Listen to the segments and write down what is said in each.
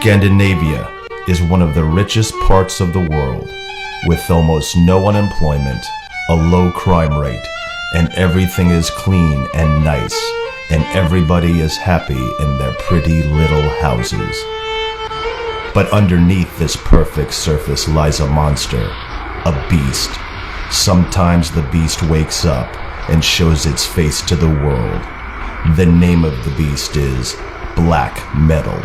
Scandinavia is one of the richest parts of the world, with almost no unemployment, a low crime rate, and everything is clean and nice, and everybody is happy in their pretty little houses. But underneath this perfect surface lies a monster, a beast. Sometimes the beast wakes up and shows its face to the world. The name of the beast is Black Metal.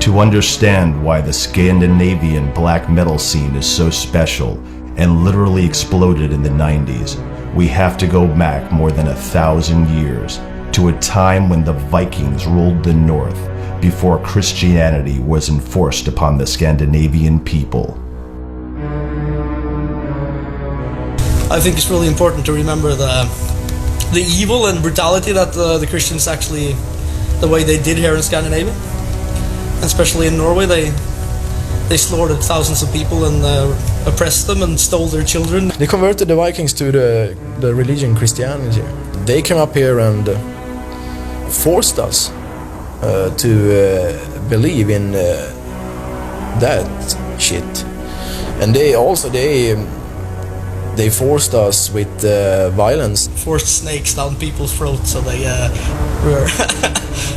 To understand why the Scandinavian black metal scene is so special and literally exploded in the 90s, we have to go back more than 1,000 years to a time when the Vikings ruled the north before Christianity was enforced upon the Scandinavian people. I think it's really important to remember the evil and brutality that the Christians actually, the way they did here in Scandinavia. Especially in Norway, they slaughtered thousands of people and oppressed them and stole their children. They converted the Vikings to the religion Christianity. They came up here and forced us to believe in that shit. And they forced us with violence. Forced snakes down people's throats so they were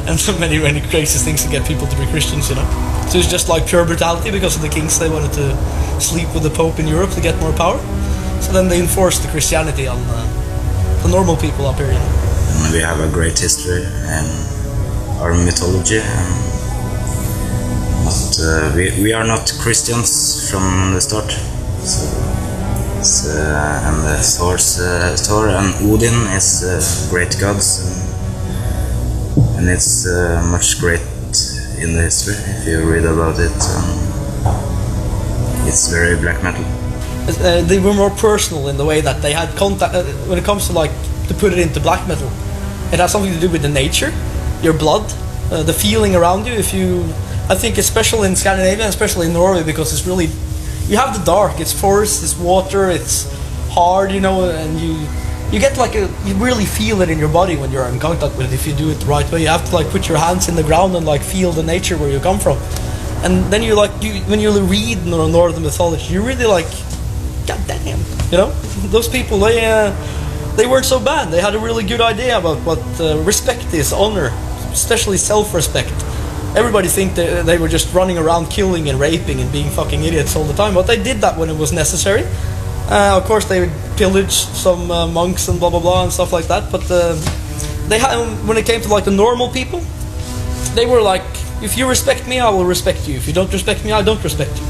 and so many crazy things to get people to be Christians, you know. So it's just like pure brutality because of the kings. They wanted to sleep with the Pope in Europe to get more power. So then they enforced the Christianity on the normal people up here, you know. We have a great history and our mythology, but we are not Christians from the start. And Thor and Odin is great gods, and it's much great in the history if you read about it. It's very black metal. They were more personal in the way that they had contact when it comes to to put it into black metal. It has something to do with the nature, your blood, the feeling around you. I think especially in Scandinavia, especially in Norway, because it's really, you have the dark, it's forest, it's water, it's hard, you know, and you get you really feel it in your body when you're in contact with it if you do it the right way. You have to put your hands in the ground and feel the nature where you come from. And then when you read Northern mythology, you really god damn, you know, those people, they weren't so bad. They had a really good idea about what respect is, honor, especially self-respect. Everybody think they were just running around killing and raping and being fucking idiots all the time, but they did that when it was necessary. Of course, they pillaged some monks and blah blah blah and stuff like that. But they when it came to like the normal people, they were like, if you respect me, I will respect you. If you don't respect me, I don't respect you.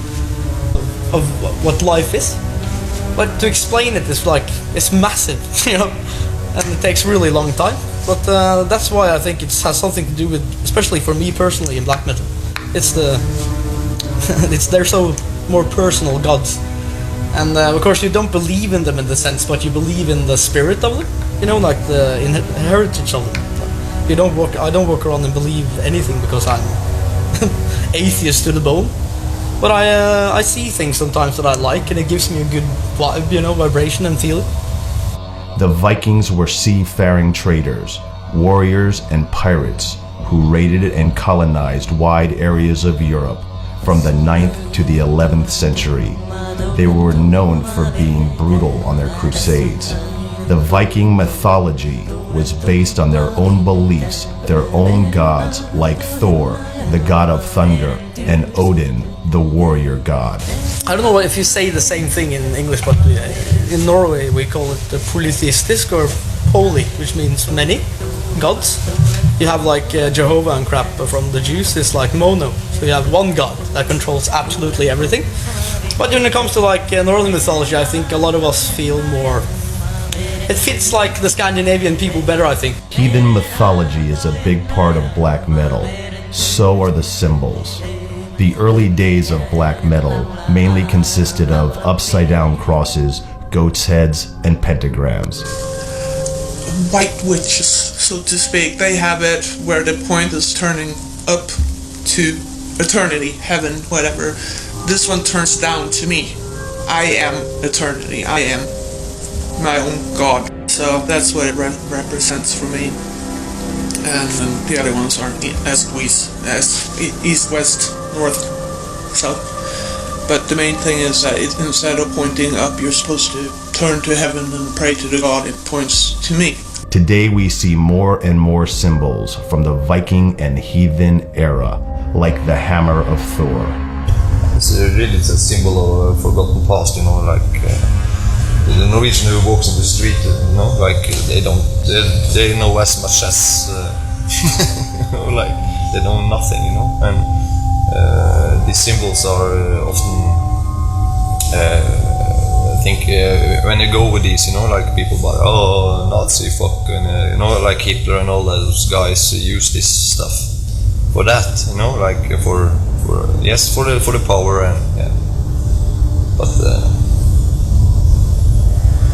Of what life is. But to explain it is like, it's massive, you know, and it takes really long time. But that's why I think it has something to do with, especially for me personally in black metal. It's they're so more personal gods. And of course you don't believe in them in the sense, but you believe in the spirit of them, you know, like the heritage of them. I don't walk around and believe anything because I'm atheist to the bone. But I see things sometimes that I like, and it gives me a good vibe, you know, vibration and feeling. The Vikings were seafaring traders, warriors, and pirates who raided and colonized wide areas of Europe from the 9th to the 11th century. They were known for being brutal on their crusades. The Viking mythology was based on their own beliefs, their own gods like Thor, the god of thunder, and Odin, the warrior god. I don't know if you say the same thing in English, but in Norway we call it the polytheistic or holy, which means many gods. You have like Jehovah and crap from the Jews, it's like mono. So you have one god that controls absolutely everything. But when it comes to like Northern mythology, I think a lot of us feel more... It fits like the Scandinavian people better, I think. Heathen mythology is a big part of black metal. So are the symbols. The early days of black metal mainly consisted of upside-down crosses, goats' heads, and pentagrams. White witches, so to speak, they have it where the point is turning up to eternity, heaven, whatever. This one turns down to me. I am eternity. I am my own god. So that's what it represents for me. And the other ones are as east, west, north, south. But the main thing is that instead of pointing up, you're supposed to turn to heaven and pray to the god. It points to me. Today we see more and more symbols from the Viking and heathen era, like the hammer of Thor. It's really a symbol of a forgotten past, you know, like the Norwegian who walks on the street, you know, like they know as much as, you know, like they know nothing, you know, and these symbols are often, I think, when you go with these, you know, like people buy, oh, Nazi fuck, and you know, like Hitler and all those guys use this stuff for that, you know, like for the power, and yeah, but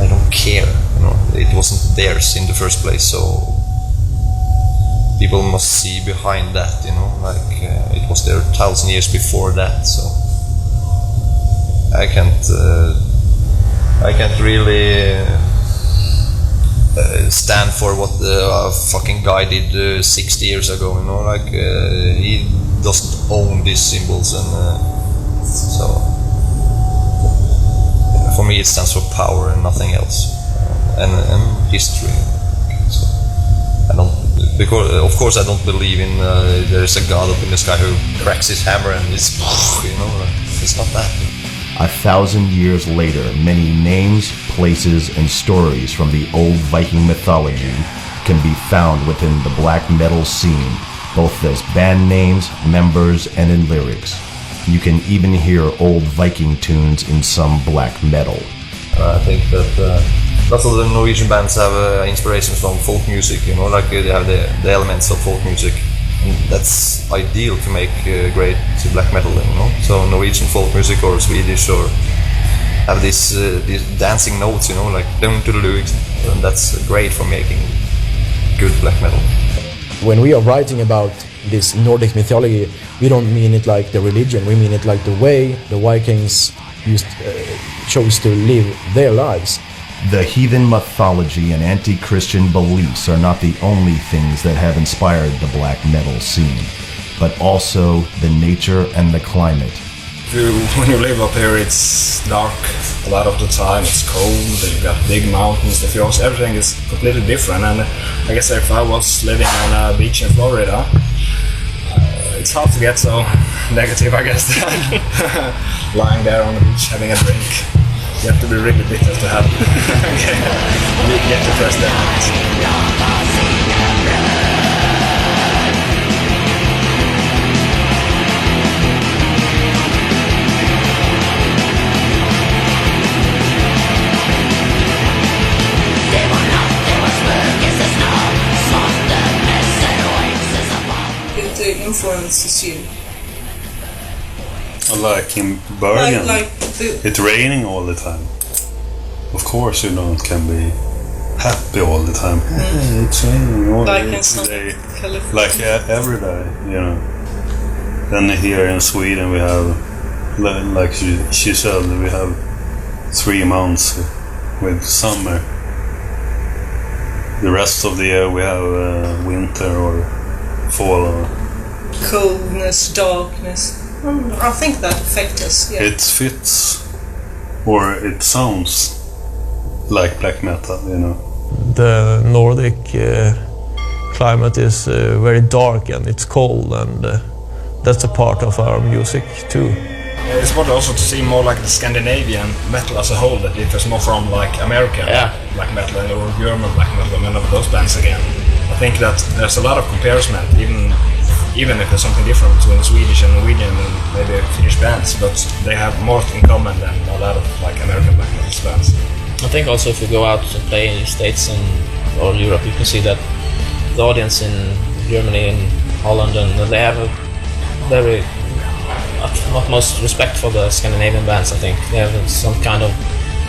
I don't care, you know, it wasn't theirs in the first place, so people must see behind that, you know, like it was there 1,000 years before that, so I can't really stand for what the fucking guy did 60 years ago, you know, like he doesn't own these symbols, and so for me it stands for power and nothing else, and history. So I don't, because of course I don't believe in there is a god up in the sky who cracks his hammer and it's, you know, it's not that. 1,000 years later, many names, places, and stories from the old Viking mythology can be found within the black metal scene, both as band names, members, and in lyrics. You can even hear old Viking tunes in some black metal. I think that lots of the Norwegian bands have inspirations from folk music, you know, like they have the elements of folk music. And that's ideal to make great black metal, you know. So Norwegian folk music or Swedish, or have these dancing notes, you know, like down to the lyrics, and that's great for making good black metal. When we are writing about this Nordic mythology, we don't mean it like the religion, we mean it like the way the Vikings chose to live their lives. The heathen mythology and anti-Christian beliefs are not the only things that have inspired the black metal scene, but also the nature and the climate. When you live up here, it's dark a lot of the time, it's cold, you've got big mountains, the fjords, everything is completely different. And I guess if I was living on a beach in Florida, it's hard to get so negative, I guess, lying there on the beach having a drink. You have to be really bitter to have get to press that. It influences you. Like in Bergen, it's raining all the time. Of course, you don't can be happy all the time. It's raining all Like the in day, California. like every day, you know. Then here in Sweden we have, like she said, we have 3 months with summer. The rest of the year we have winter or fall. Or Coldness, darkness. I think that affects us. Yeah. it fits, or it sounds like black metal, you know. The Nordic climate is very dark and it's cold, and that's a part of our music too. It's important also to see more like the Scandinavian metal as a whole that differs more from like American black metal or German black metal, and of those bands again. I think that there's a lot of comparison, even if there's something different between Swedish and Norwegian and maybe Finnish bands, but they have more in common than a lot of like American black metal bands. I think also if you go out and play in the States or Europe, you can see that the audience in Germany and Holland, and they have a very utmost respect for the Scandinavian bands. I think they have some kind of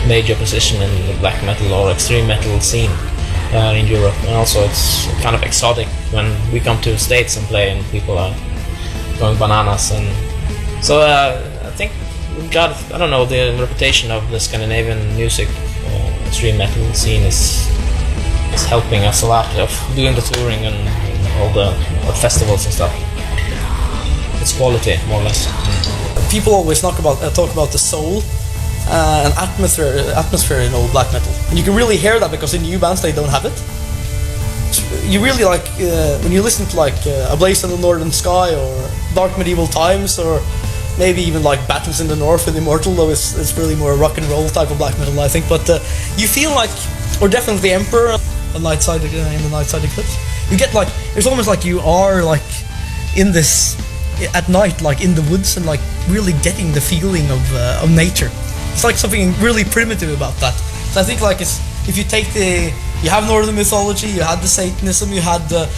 major position in the black metal or extreme metal scene in Europe, and also it's kind of exotic when we come to the States and play and people are going bananas. And so I think we've got, I don't know, the reputation of the Scandinavian music extreme metal scene is helping us a lot of doing the touring and all the festivals and stuff. It's quality, more or less. People always talk about the soul and atmosphere in old black metal, and you can really hear that because in new bands they don't have it. You really like when you listen to like A Blaze in the Northern Sky or Dark Medieval Times, or maybe even like Battles in the North with Immortal, though it's really more rock and roll type of black metal, I think. But you feel like, or definitely Emperor, in the Nightside Eclipse, you get like, it's almost like you are like in this at night, like in the woods, and like really getting the feeling of nature. It's like something really primitive about that. So I think like it's, if you take you have Northern mythology, you had the Satanism, you had the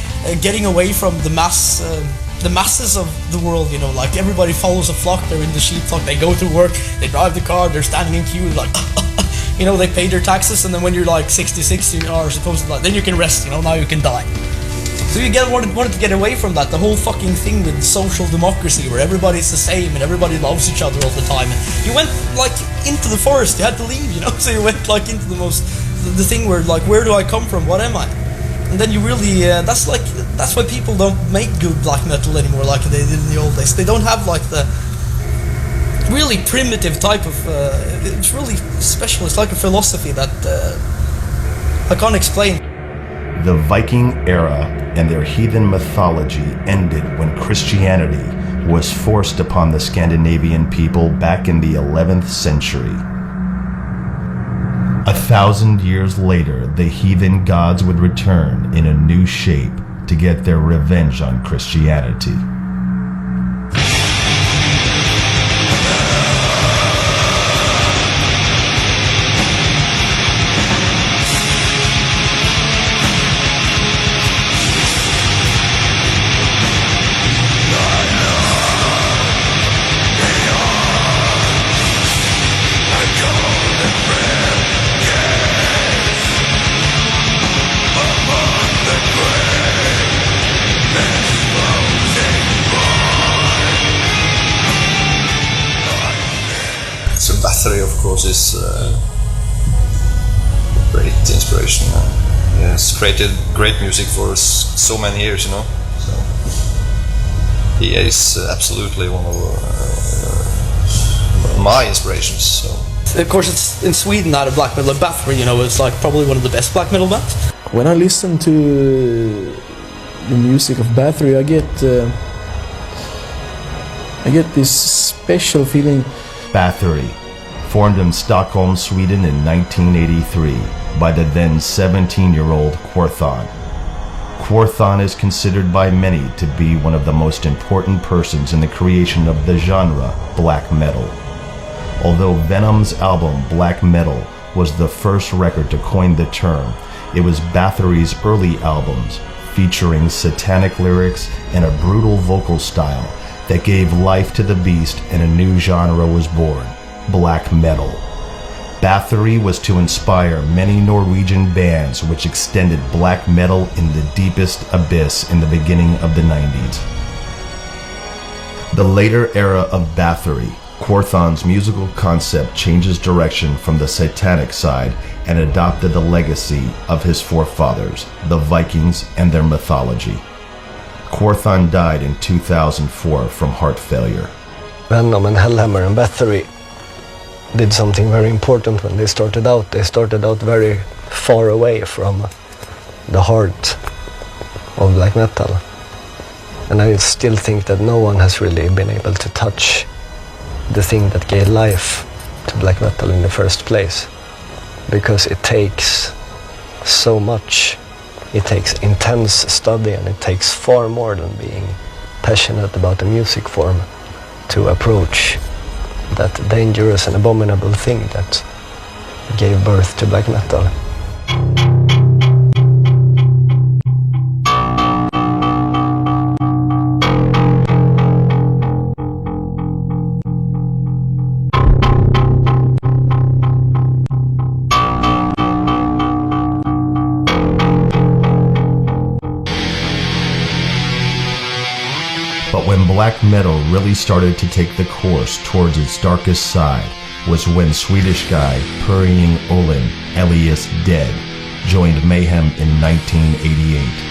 getting away from the masses of the world, you know, like everybody follows a flock, they're in the sheep flock, they go to work, they drive the car, they're standing in queue, like, you know, they pay their taxes, and then when you're like 66, you are supposed to, like, then you can rest, you know, now you can die. So you wanted to get away from that, the whole fucking thing with social democracy, where everybody's the same and everybody loves each other all the time. And you went like into the forest, you had to leave, you know, so you went like into the thing where like, where do I come from, what am I? And then you really, that's why people don't make good black metal anymore like they did in the old days. They don't have like the really primitive type of, it's really special, it's like a philosophy that I can't explain. The Viking era and their heathen mythology ended when Christianity was forced upon the Scandinavian people back in the 11th century. 1,000 years later, the heathen gods would return in a new shape to get their revenge on Christianity. Bathory, of course, is great inspiration. He has created great music for so many years, you know. So he is absolutely one of my inspirations. So. Of course, it's in Sweden now, the black metal. Bathory, you know, is like probably one of the best black metal bands. When I listen to the music of Bathory, I get this special feeling. Bathory, formed in Stockholm, Sweden in 1983 by the then 17-year-old Quorthon. Quorthon is considered by many to be one of the most important persons in the creation of the genre black metal. Although Venom's album Black Metal was the first record to coin the term, it was Bathory's early albums, featuring satanic lyrics and a brutal vocal style, that gave life to the beast and a new genre was born, black metal. Bathory was to inspire many Norwegian bands which extended black metal in the deepest abyss in the beginning of the 90s. The later era of Bathory, Quorthon's musical concept changes direction from the satanic side and adopted the legacy of his forefathers, the Vikings and their mythology. Quorthon died in 2004 from heart failure. Venom and Hellhammer and Bathory did something very important when they started out. They started out very far away from the heart of black metal. And I still think that no one has really been able to touch the thing that gave life to black metal in the first place. Because it takes so much. It takes intense study, and it takes far more than being passionate about the music form to approach that dangerous and abominable thing that gave birth to black metal. But when black metal really started to take the course towards its darkest side was when Swedish guy Purring Olin, alias Dead, joined Mayhem in 1988.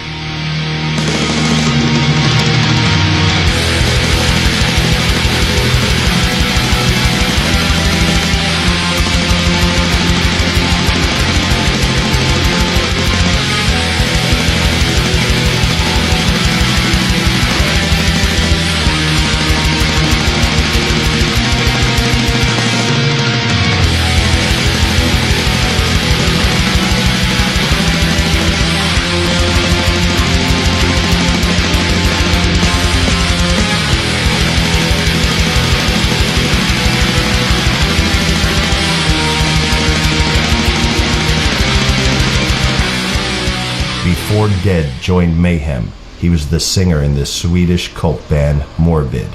Before Dead joined Mayhem, he was the singer in the Swedish cult band Morbid.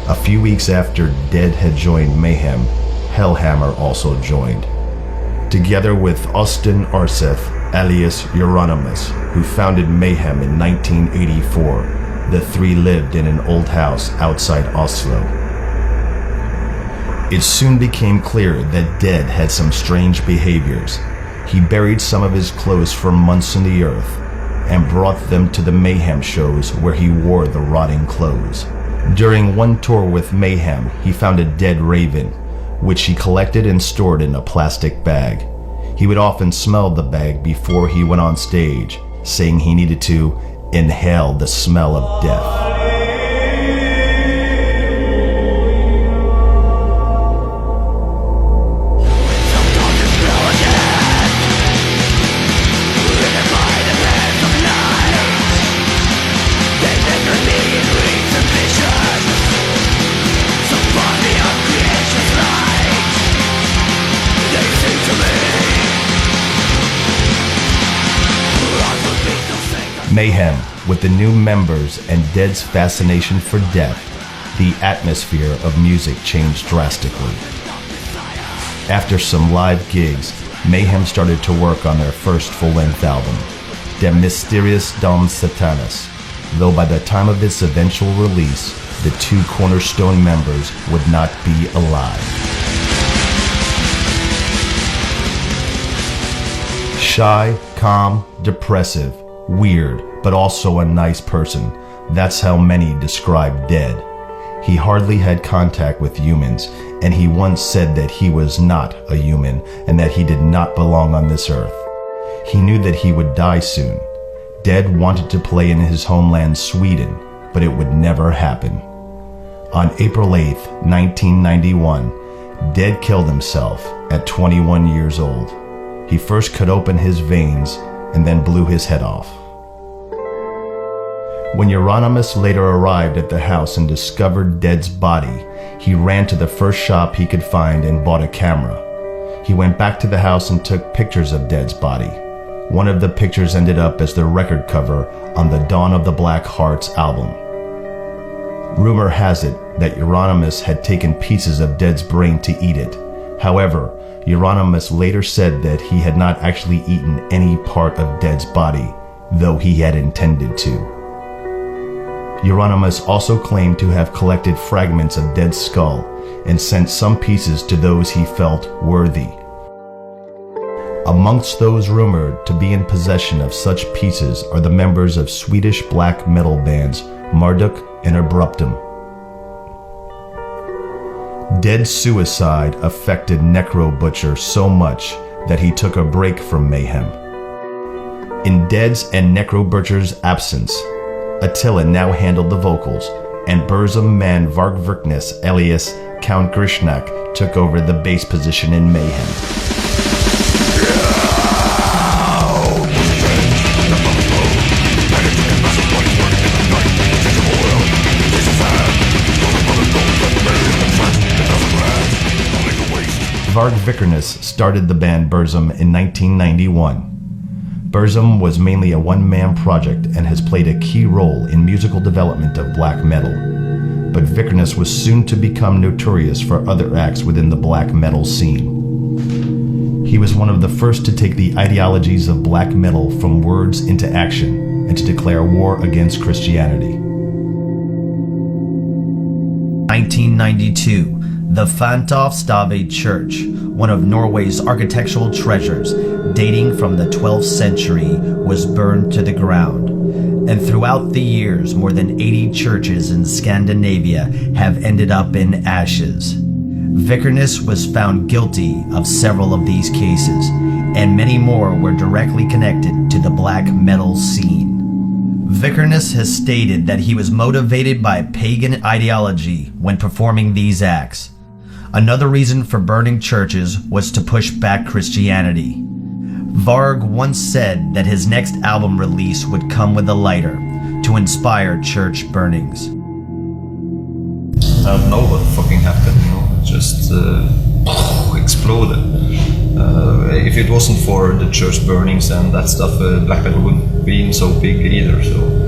A few weeks after Dead had joined Mayhem, Hellhammer also joined. Together with Austin Arseth, alias Euronymous, who founded Mayhem in 1984, the three lived in an old house outside Oslo. It soon became clear that Dead had some strange behaviors. He buried some of his clothes for months in the earth and brought them to the Mayhem shows where he wore the rotting clothes. During one tour with Mayhem, he found a dead raven, which he collected and stored in a plastic bag. He would often smell the bag before he went on stage, saying he needed to inhale the smell of death. Mayhem, with the new members and Dead's fascination for death, the atmosphere of music changed drastically. After some live gigs, Mayhem started to work on their first full-length album, Der Mysterious Dom Satanas, though by the time of its eventual release, the two cornerstone members would not be alive. Shy, calm, depressive, weird, but also a nice person. That's how many describe Dead. He hardly had contact with humans, and he once said that he was not a human and that he did not belong on this earth. He knew that he would die soon. Dead wanted to play in his homeland Sweden, but it would never happen. On April 8th, 1991, Dead killed himself at 21 years old. He first cut open his veins and then blew his head off. When Euronymous later arrived at the house and discovered Dead's body, he ran to the first shop he could find and bought a camera. He went back to the house and took pictures of Dead's body. One of the pictures ended up as the record cover on the Dawn of the Black Hearts album. Rumor has it that Euronymous had taken pieces of Dead's brain to eat it. However, Euronymous later said that he had not actually eaten any part of Dead's body, though he had intended to. Euronymous also claimed to have collected fragments of Dead's skull and sent some pieces to those he felt worthy. Amongst those rumored to be in possession of such pieces are the members of Swedish black metal bands Marduk and Abruptum. Dead's suicide affected Necro Butcher so much that he took a break from Mayhem. In Dead's and Necro Butcher's absence, Attila now handled the vocals, and Burzum man Varg Vikernes alias Count Grishnak took over the bass position in Mayhem. Varg Vikernes started the band Burzum in 1991. Burzum was mainly a one-man project and has played a key role in musical development of black metal. But Vikernes was soon to become notorious for other acts within the black metal scene. He was one of the first to take the ideologies of black metal from words into action and to declare war against Christianity. 1992. The Fantovstave Church, one of Norway's architectural treasures, dating from the 12th century, was burned to the ground. And throughout the years, more than 80 churches in Scandinavia have ended up in ashes. Vikernes was found guilty of several of these cases, and many more were directly connected to the black metal scene. Vikernes has stated that he was motivated by pagan ideology when performing these acts. Another reason for burning churches was to push back Christianity. Varg once said that his next album release would come with a lighter to inspire church burnings. I don't know what fucking happened, you know, it just exploded. If it wasn't for the church burnings and that stuff, black metal wouldn't be so big either, so...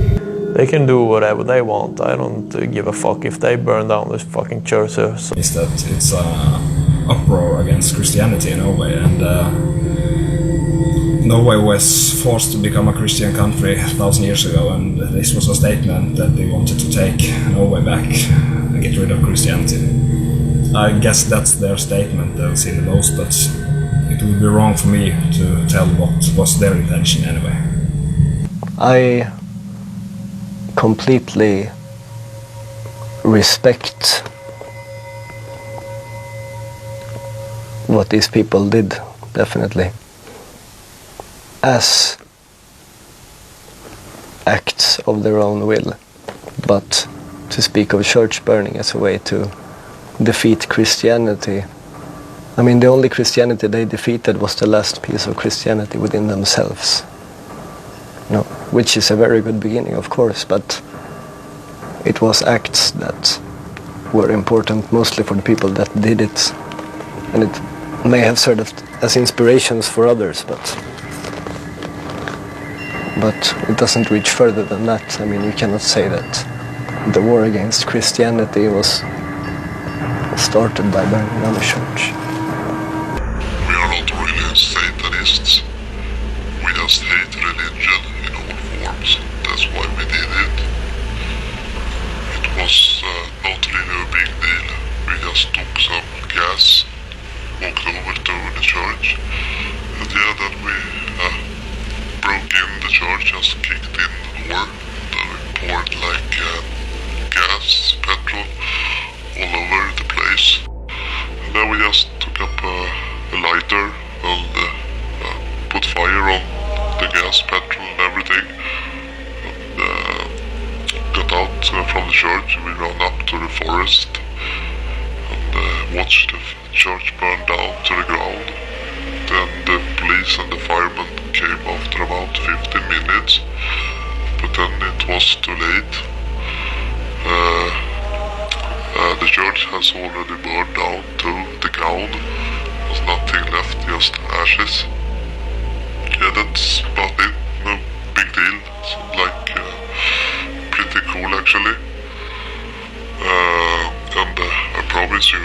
They can do whatever they want. I don't give a fuck if they burn down this fucking church. Is that it's an uproar against Christianity in Norway, and Norway was forced to become a Christian country 1,000 years ago, and this was a statement that they wanted to take Norway back and get rid of Christianity. I guess that's their statement they've seen the most, but it would be wrong for me to tell what was their intention anyway. I completely respect what these people did, definitely, as acts of their own will, but to speak of church burning as a way to defeat Christianity, I mean, the only Christianity they defeated was the last piece of Christianity within themselves. No, which is a very good beginning, of course, but it was acts that were important mostly for the people that did it, and it may have served as inspirations for others, but it doesn't reach further than that. I mean, you cannot say that the war against Christianity was started by burning down a church. We are not really Satanists. We just hate religion in all forms. That's why we did it. It was not really a big deal. We just took some gas, walked over to the church, and yeah, then we broke in the church, just kicked in the door, then we poured like gas, petrol, all over the place. And then we just took up a lighter and put fire on the gas, petrol and everything, and got out from the church. We ran up to the forest and watched the church burn down to the ground. Then the police and the firemen came after about 15 minutes, but then it was too late. The church has already burned down to the ground. There's nothing left, just ashes. Yeah, that's about it. No big deal. It's like pretty cool actually. And I promise you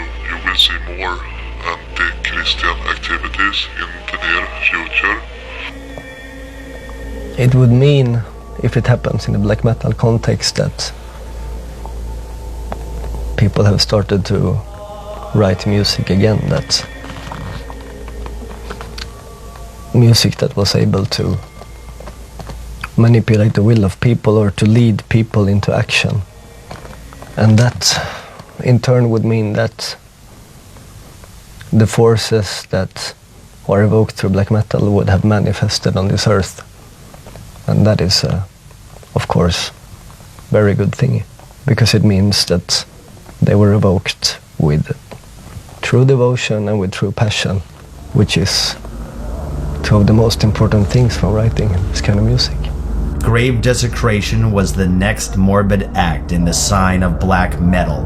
will see more anti-Christian activities in the near future. It would mean, if it happens in a black metal context, that people have started to write music again, that music that was able to manipulate the will of people or to lead people into action. And that in turn would mean that the forces that are evoked through black metal would have manifested on this earth. And that is, of course, very good thing, because it means that they were evoked with true devotion and with true passion, which is two of the most important things from writing this kind of music. Grave desecration was the next morbid act in the sign of black metal.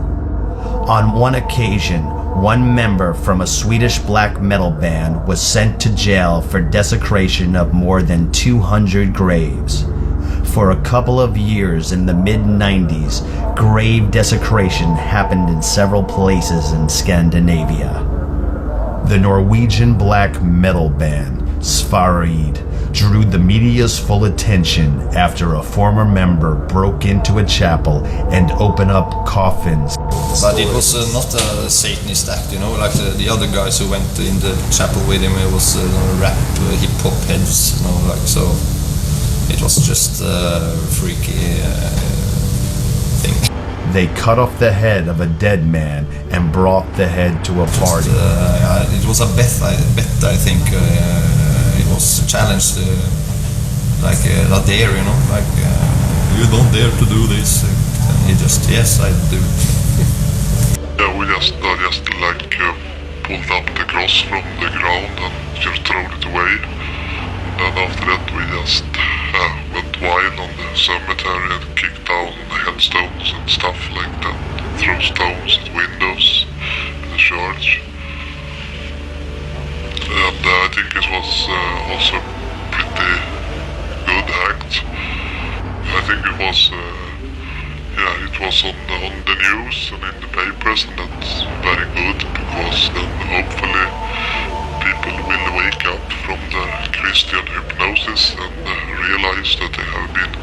On one occasion, one member from a Swedish black metal band was sent to jail for desecration of more than 200 graves. For a couple of years in the mid-90s, grave desecration happened in several places in Scandinavia. The Norwegian black metal band, Satanica, drew the media's full attention after a former member broke into a chapel and opened up coffins. But it was not a Satanist act, you know, like the other guys who went in the chapel with him, it was rap, hip-hop heads, you know, like, so it was just a freaky thing. They cut off the head of a dead man and brought the head to a party. It was a bet, I think. It was challenged, like adhere, you know, like you don't dare to do this. And he just, yes, I do. Yeah, we just like pulled up the cross from the ground and just thrown it away. And after that we just went wild on the cemetery and kicked down the headstones and stuff like that. Threw stones at windows in the church. And I think it was also pretty good act. I think it was it was on the news and in the papers, and that's very good, because then hopefully people will wake up from the Christian hypnosis and realize that they have been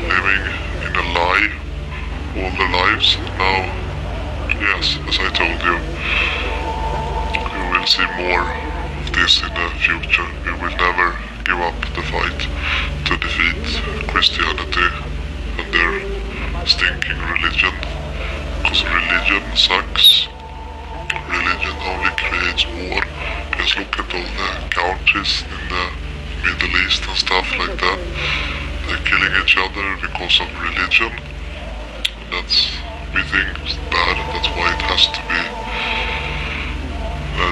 living in a lie all their lives. Now, yes, as I told you, you will see more of this in the future. We will never give up the fight to defeat Christianity and their stinking religion, because religion sucks. Religion only creates war. Just look at all the countries in the Middle East and stuff like that. They're killing each other because of religion. That's, we think, bad. That's why it has to be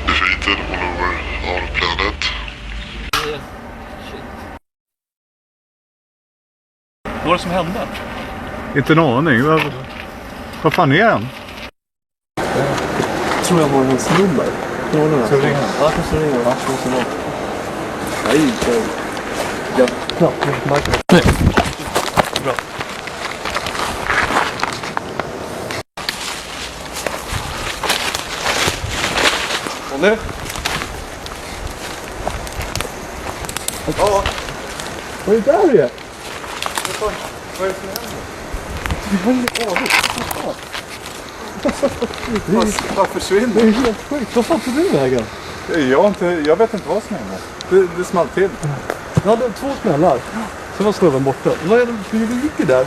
defeated all over our planet. Vad var det som hände? Inte en aning. Vad fan är han? Jag tror jag var hans nummer. Ska vi ringa? Ja, kanske ringa. Ja, så långt. Nej, jag knappt märker det. Nej. Bra. Olle? Ja. Vad är det där det? Vad är det som händer? Vi har ingen aning. Vad försvinner? Det är helt sjukt. Vad fan tog du vägen? Jag vet inte vad som händer. Det small till. Jag hade 2 smällar. Sen var snurren borta. Vad är det? För du gick ju där.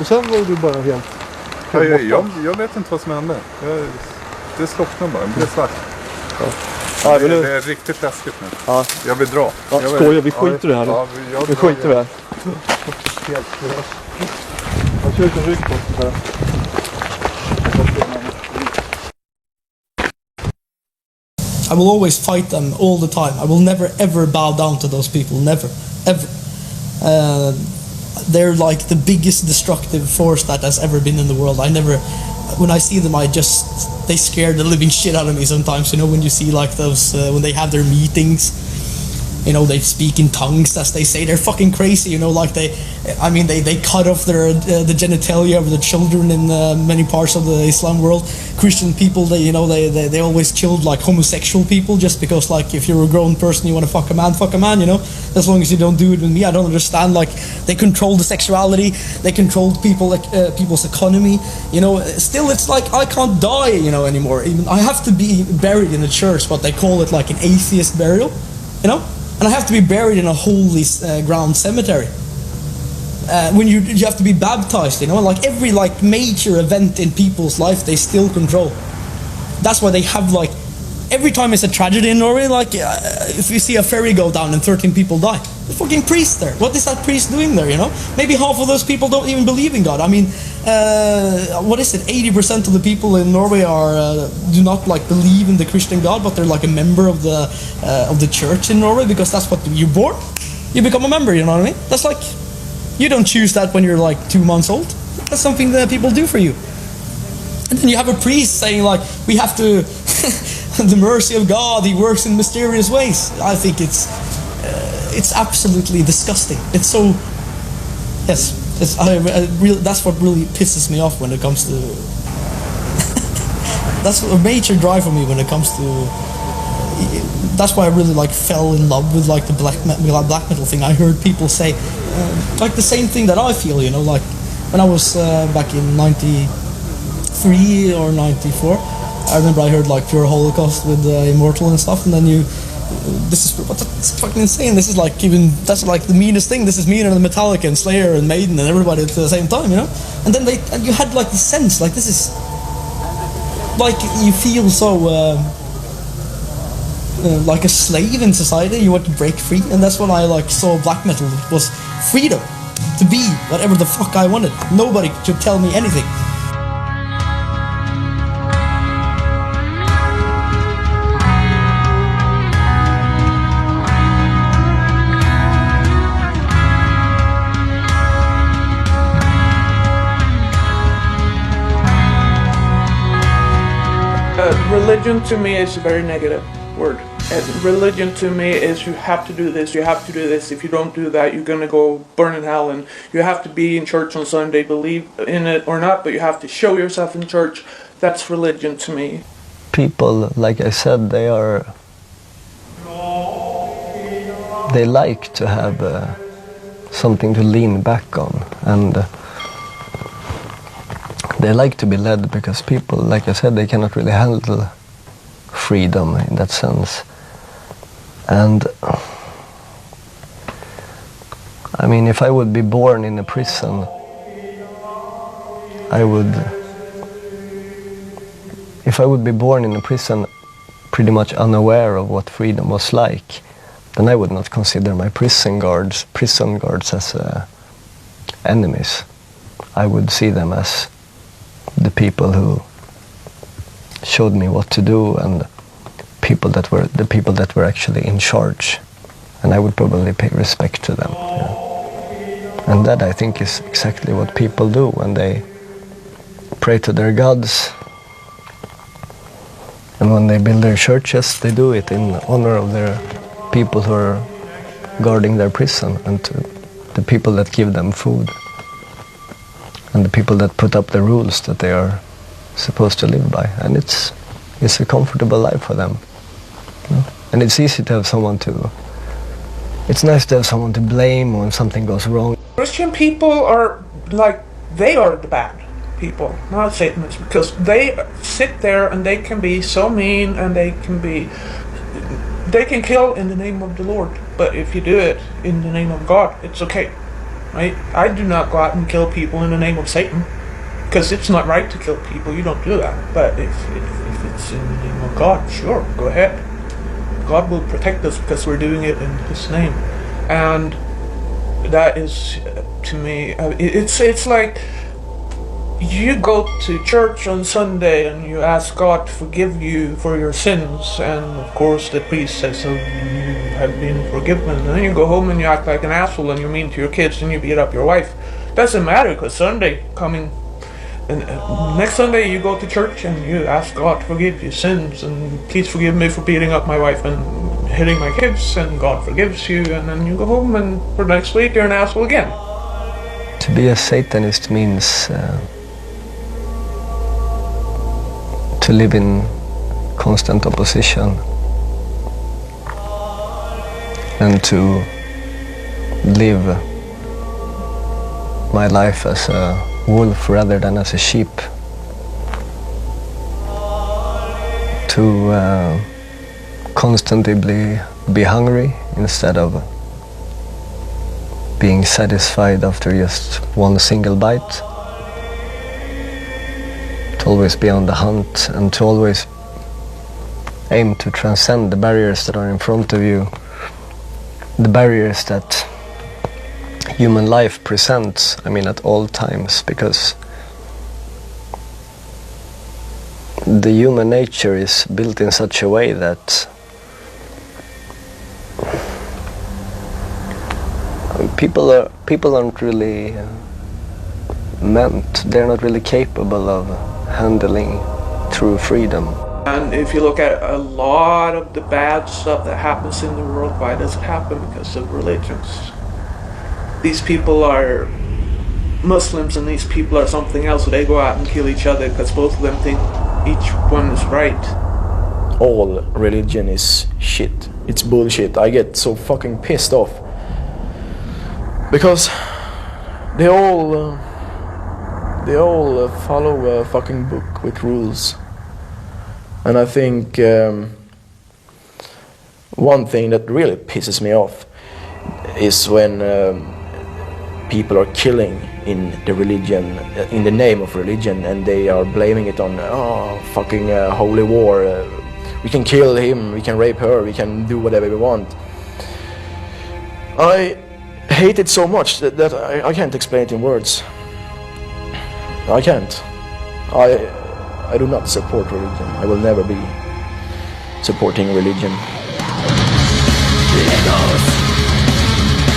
Och sen var du bara helt... Jag vet inte vad som hände. Det slocknade bara. Det blev svart. Ja. Det är riktigt läskigt nu. Ja. Jag vill dra. Ja, skojar, vi skiter i det här. Ja, vi skiter i det här. Helt klart. Jag kör inte rygg på det här. I will always fight them all the time. I will never ever bow down to those people. Never, ever. They're like the biggest destructive force that has ever been in the world. When I see them, they scare the living shit out of me sometimes. You know, when you see like those, when they have their meetings, you know, they speak in tongues, as they say. They're fucking crazy, you know, like they cut off the genitalia of the children in many parts of the Islam world. Christian people, they always killed like homosexual people just because, like, if you're a grown person, you want to fuck a man, you know, as long as you don't do it with me. I don't understand, like, they control the sexuality, they control people's economy, you know. Still, it's like, I can't die, you know, anymore. Even I have to be buried in a church, what they call it, like an atheist burial, you know. And I have to be buried in a holy ground cemetery. When you have to be baptized, you know, like every like major event in people's life, they still control. That's why they have like, every time it's a tragedy in Norway, like if you see a ferry go down and 13 people die, the fucking priest there. What is that priest doing there, you know? Maybe half of those people don't even believe in God. I mean, what is it? 80% of the people in Norway do not like believe in the Christian God, but they're like a member of the church in Norway, because that's what you're born. You become a member, you know what I mean? That's like, you don't choose that when you're like 2 months old. That's something that people do for you. And then you have a priest saying like, we have to, the mercy of God, He works in mysterious ways. I think it's absolutely disgusting. It's so, yes. That's what really pisses me off when it comes to. That's a major drive for me when it comes to. That's why I really like fell in love with like the black metal thing. I heard people say like the same thing that I feel. You know, like when I was back in '93 or '94, I remember I heard like Pure Holocaust with Immortal and stuff, and then that's fucking insane. This is like that's like the meanest thing. This is meaner than Metallica and Slayer and Maiden and everybody at the same time, you know. And then you had like the sense, like this is like you feel so like a slave in society. You want to break free, and that's when I like saw black metal. It was freedom to be whatever the fuck I wanted. Nobody could tell me anything. Religion to me is a very negative word. Religion to me is you have to do this, you have to do this. If you don't do that, you're gonna go burn in hell, and you have to be in church on Sunday, believe in it or not, but you have to show yourself in church. That's religion to me. People, like I said, they like to have something to lean back on, and they like to be led, because people, like I said, they cannot really handle freedom in that sense. And I mean, if I would be born in a prison, if I would be born in a prison pretty much unaware of what freedom was like, then I would not consider my prison guards as enemies. I would see them as the people who showed me what to do, and the people that were actually in charge, and I would probably pay respect to them. Yeah. And that, I think, is exactly what people do when they pray to their gods, and when they build their churches, they do it in honor of their people who are guarding their prison, and to the people that give them food, and the people that put up the rules that they are supposed to live by. And it's a comfortable life for them. You know? And it's easy to have someone it's nice to have someone to blame when something goes wrong. Christian people are like, they are the bad people, not Satanists, because they sit there and they can be so mean, and they can kill in the name of the Lord. But if you do it in the name of God, it's okay. Right? I do not go out and kill people in the name of Satan, because it's not right to kill people. You don't do that. But if it's in the name of God, sure, go ahead. God will protect us because we're doing it in His name. And that is, to me, it's like you go to church on Sunday and you ask God to forgive you for your sins, and of course the priest says, "Oh, you have been forgiven." And then you go home and you act like an asshole and you're mean to your kids and you beat up your wife. Doesn't matter, because Sunday coming, and next Sunday you go to church and you ask God to forgive your sins, and please forgive me for beating up my wife and hitting my kids, and God forgives you, and then you go home and for next week you're an asshole again. To be a Satanist means to live in constant opposition and to live my life as a wolf rather than as a sheep. To constantly be hungry instead of being satisfied after just one single bite. To always be on the hunt and to always aim to transcend the barriers that are in front of you, the barriers that human life presents, I mean, at all times, because the human nature is built in such a way that people aren't really they're not really capable of handling true freedom. And if you look at a lot of the bad stuff that happens in the world, why does it happen? Because of religions. These people are Muslims and these people are something else, so they go out and kill each other because both of them think each one is right. All religion is shit. It's bullshit. I get so fucking pissed off. Because they all follow a fucking book with rules. And I think one thing that really pisses me off is when people are killing in the religion, in the name of religion, and they are blaming it on fucking holy war. We can kill him, we can rape her, we can do whatever we want. I hate it so much that I can't explain it in words. I can't. I do not support religion. I will never be supporting religion.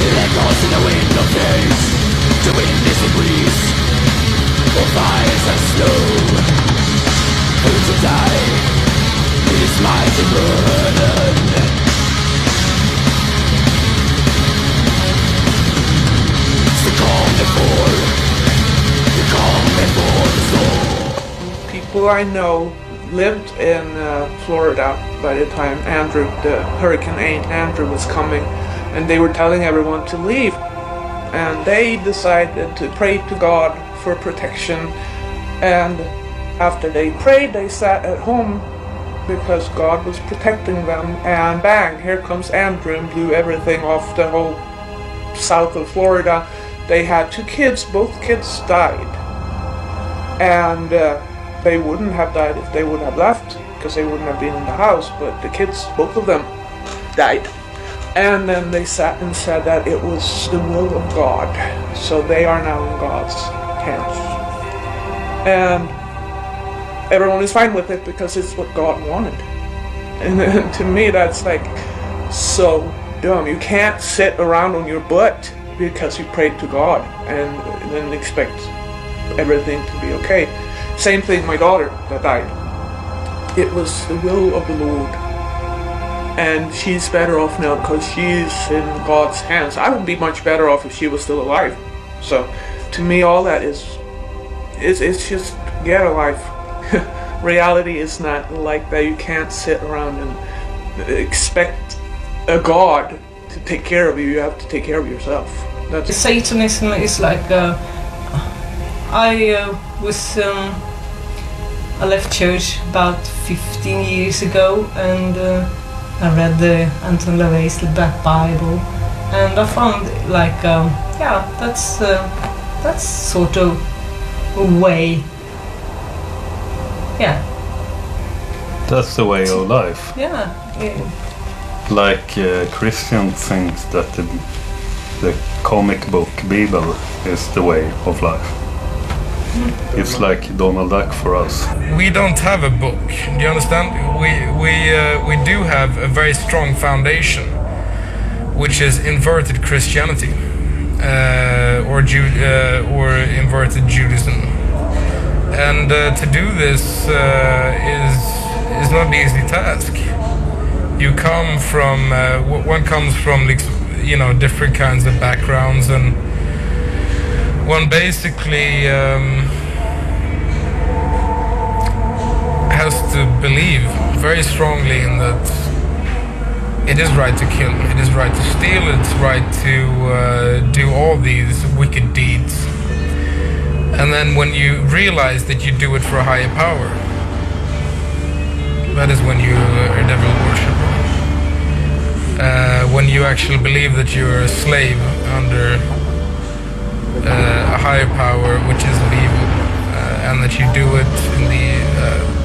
It echoes in the wind of days. The wind is a breeze for fires and snow. Who to die? It is mighty burden. It's the calm before the storm. People I know lived in Florida by the time the Hurricane Andrew was coming, and they were telling everyone to leave, and they decided to pray to God for protection, and after they prayed they sat at home because God was protecting them, and bang, here comes Andrew and blew everything off the whole south of Florida. They had 2 kids, both kids died, and they wouldn't have died if they would have left, because they wouldn't have been in the house, but the kids, both of them, died. And then they sat and said that it was the will of God, so they are now in God's hands. And everyone is fine with it because it's what God wanted. And to me that's like so dumb. You can't sit around on your butt because you prayed to God and then expect everything to be okay. Same thing, my daughter that died. It was the will of the Lord. And she's better off now because she's in God's hands. I would be much better off if she was still alive. So, to me, all that is it's just get a life. Reality is not like that. You can't sit around and expect a God to take care of you. You have to take care of yourself. Satanism is like I left church about 15 years ago, and I read the Anton LaVey's Bible, and I found like that's sort of a way. Yeah. That's the way of life. Yeah. Like Christian thinks that the comic book Bible is the way of life. It's like Donald Duck for us. We don't have a book. Do you understand? We do have a very strong foundation, which is inverted Christianity, or inverted Judaism. And to do this is not an easy task. You come from one comes from different kinds of backgrounds, and one basically has to believe very strongly in that it is right to kill, it is right to steal, it's right to do all these wicked deeds. And then when you realize that you do it for a higher power, that is when you are a devil worshipper. When you actually believe that you're a slave under a higher power, which is of evil, and that you do it in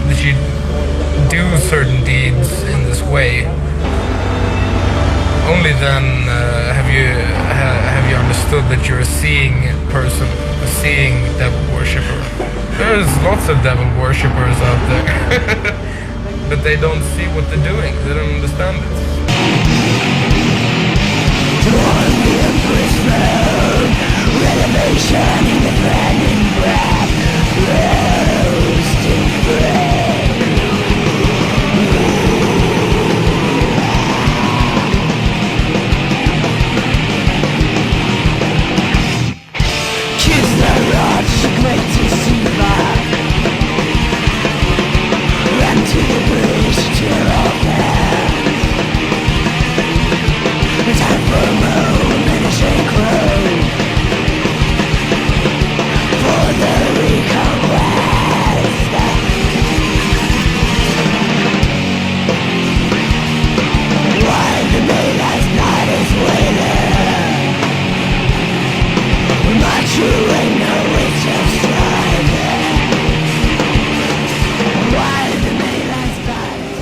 that you do certain deeds in this way, only then have you understood that you're a seeing person, a seeing devil worshipper. There's lots of devil worshippers out there, but they don't see what they're doing. They don't understand it. Renovation in the branding breath, roasting bread. Kiss the rod, great to see back. Run to the bridge, tear off hands. Time for a moon and a shake crow. For the reconquest. While the daylight's night is waiting, my true ain't no witch of striving. While the daylight's night is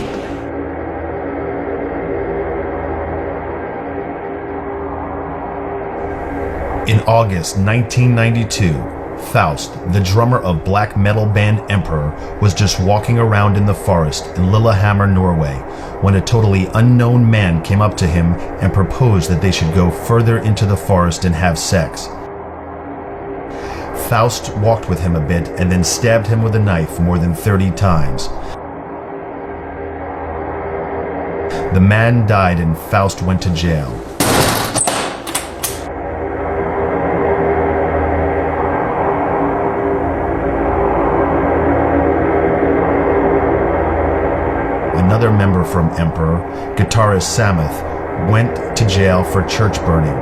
In August 1992, Faust, the drummer of black metal band Emperor, was just walking around in the forest in Lillehammer, Norway, when a totally unknown man came up to him and proposed that they should go further into the forest and have sex. Faust walked with him a bit and then stabbed him with a knife more than 30 times. The man died and Faust went to jail. Another member from Emperor, guitarist Samuth, went to jail for church burning.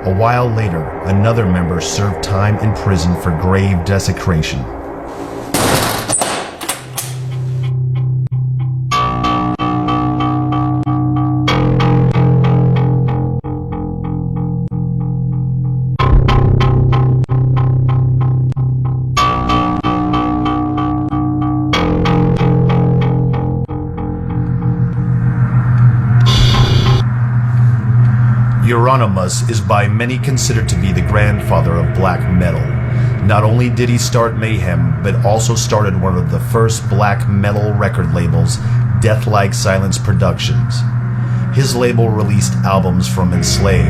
A while later, another member served time in prison for grave desecration. Euronymous is by many considered to be the grandfather of black metal. Not only did he start Mayhem, but also started one of the first black metal record labels, Deathlike Silence Productions. His label released albums from Enslaved,